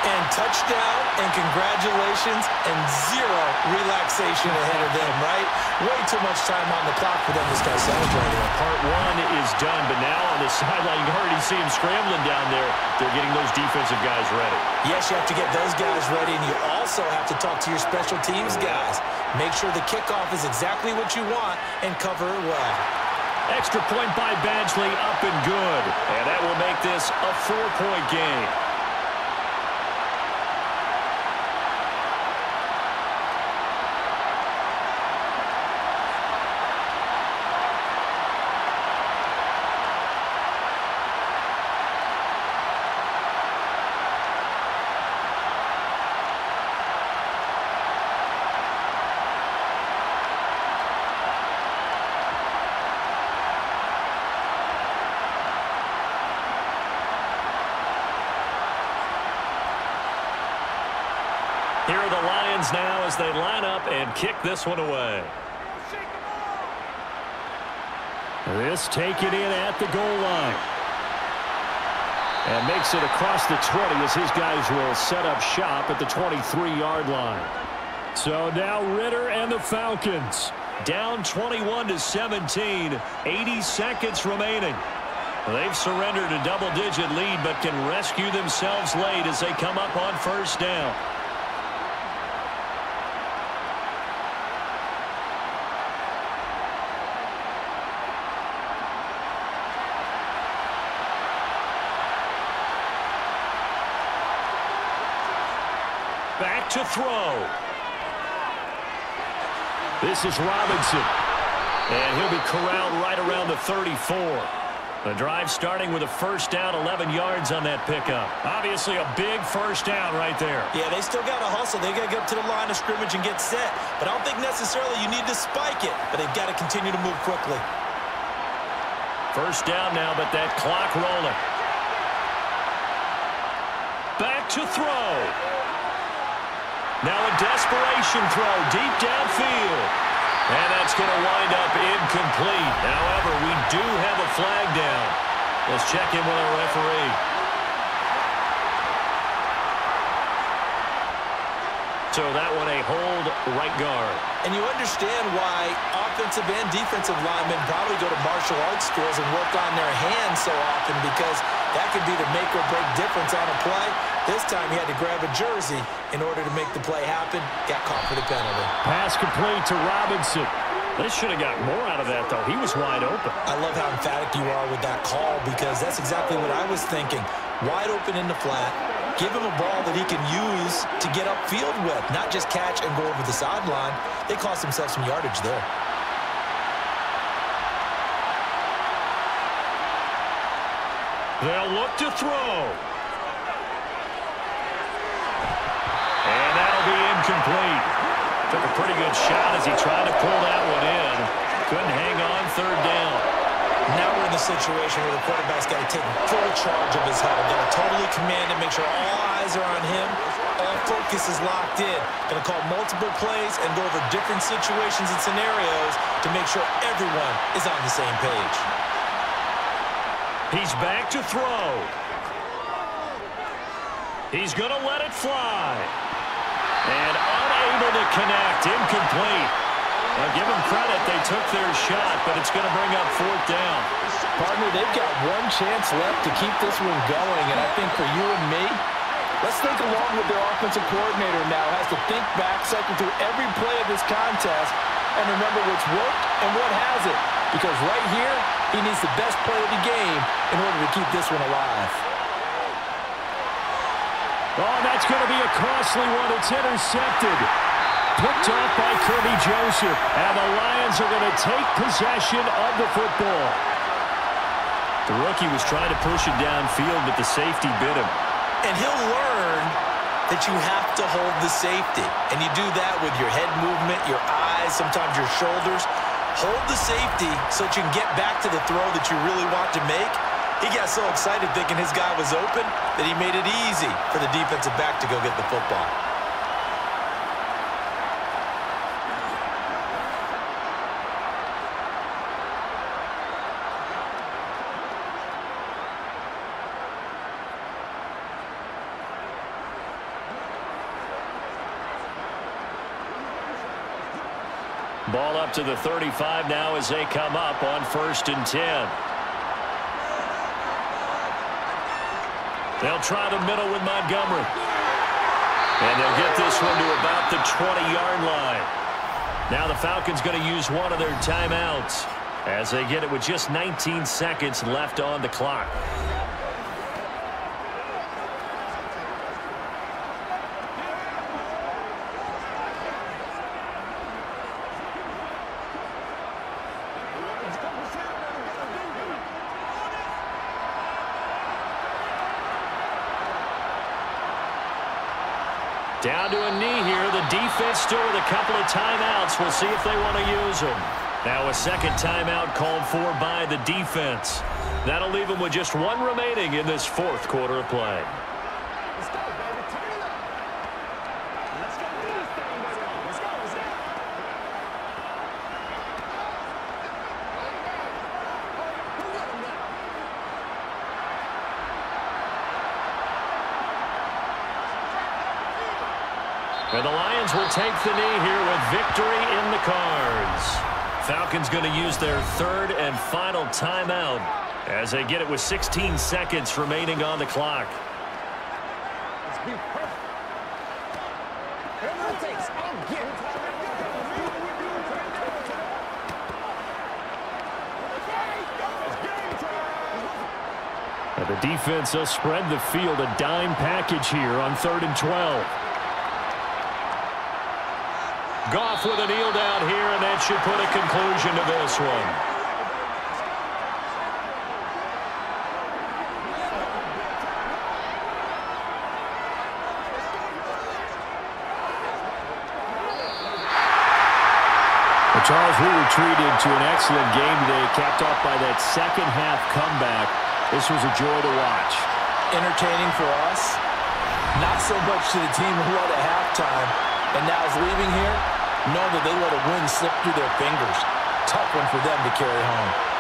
And touchdown, and congratulations, and 0 relaxation ahead of them, right? Way too much time on the clock for them to start celebrating.
Part 1 is done, but now on the sideline, you already see him scrambling down there. They're getting those defensive guys ready.
Yes, you have to get those guys ready, and you also have to talk to your special teams guys. Make sure the kickoff is exactly what you want and cover it well.
Extra point by Badgley, up and good. And that will make this a 4-point game. Here are the Lions now as they line up and kick this one away.
This taken in at the goal line. And makes it across the 20 as his guys will set up shop at the 23-yard line. So now Ritter and the Falcons
down 21-17, 80 seconds remaining. They've surrendered a double-digit lead but can rescue themselves late as they come up on 1st down. Back to throw.
This is Robinson.
And he'll be corralled right around the 34. The drive starting with a first down, 11 yards on that pickup. Obviously a big first down right there.
Yeah, they still got to hustle. They got to get up to the line of scrimmage and get set. But I don't think necessarily you need to spike it. But they've got to continue to move quickly.
First down now, but that clock rolling. Back to throw. Now a desperation throw deep downfield. And that's going to wind up incomplete. However, we do have a flag down. Let's check in with our referee. So that one a hold right guard.
And you understand why offensive and defensive linemen probably go to martial arts schools and work on their hands so often, because that could be the make or break difference on a play. This time he had to grab a jersey in order to make the play happen. Got caught for the penalty.
Pass complete to Robinson. They should have got more out of that, though. He was wide open.
I love how emphatic you are with that call, because that's exactly what I was thinking. Wide open in the flat. Give him a ball that he can use to get upfield with, not just catch and go over the sideline. They cost themselves some yardage there.
They'll look to throw. And that'll be incomplete. Took a pretty good shot as he tried to pull that one in. Couldn't hang on, third down.
Now we're in the situation where the quarterback's got to take full charge of his huddle. Got to totally command it, make sure all eyes are on him. All focus is locked in. Going to call multiple plays and go over different situations and scenarios to make sure everyone is on the same page.
He's back to throw. He's going to let it fly. And unable to connect. Incomplete. Well, give them credit. They took their shot, but it's going to bring up fourth down.
Partner, they've got one chance left to keep this one going, and I think for you and me, let's think along with their offensive coordinator now. Has to think back, cycle through every play of this contest, and remember what's worked and what hasn't. Because right here, he needs the best play of the game in order to keep this one alive.
Oh, that's going to be a costly one. It's intercepted. Picked off by Kirby Joseph. And the Lions are going to take possession of the football.
The rookie was trying to push it downfield, but the safety bit him.
And he'll learn that you have to hold the safety. And you do that with your head movement, your eyes, sometimes your shoulders. Hold the safety so that you can get back to the throw that you really want to make. He got so excited thinking his guy was open that he made it easy for the defensive back to go get the football.
Ball up to the 35 now as they come up on 1st and 10. They'll try the middle with Montgomery. And they'll get this one to about the 20-yard line. Now the Falcons going to use one of their timeouts as they get it with just 19 seconds left on the clock. Down to a knee here. The defense still with a couple of timeouts. We'll see if they want to use them. Now a second timeout called for by the defense. That'll leave them with just one remaining in this fourth quarter of play.
Let's go, baby. Turn it up. Let's go do this thing, baby. Let's go. Let's go.
And the Lions will take the knee here with victory in the cards. Falcons going to use their third and final timeout as they get it with 16 seconds remaining on the clock.
Let's be perfect. Whatever it takes, I'll get it.
And the defense will spread the field, a dime package here on 3rd and 12.
Goff with a kneel down here, and that should put a conclusion to this one.
Well, Charles, we were treated to an excellent game today, capped off by that second half comeback. This was a joy to watch.
Entertaining for us. Not so much to the team who won at halftime. And now is leaving here, knowing that they let a win slip through their fingers. Tough one for them to carry home.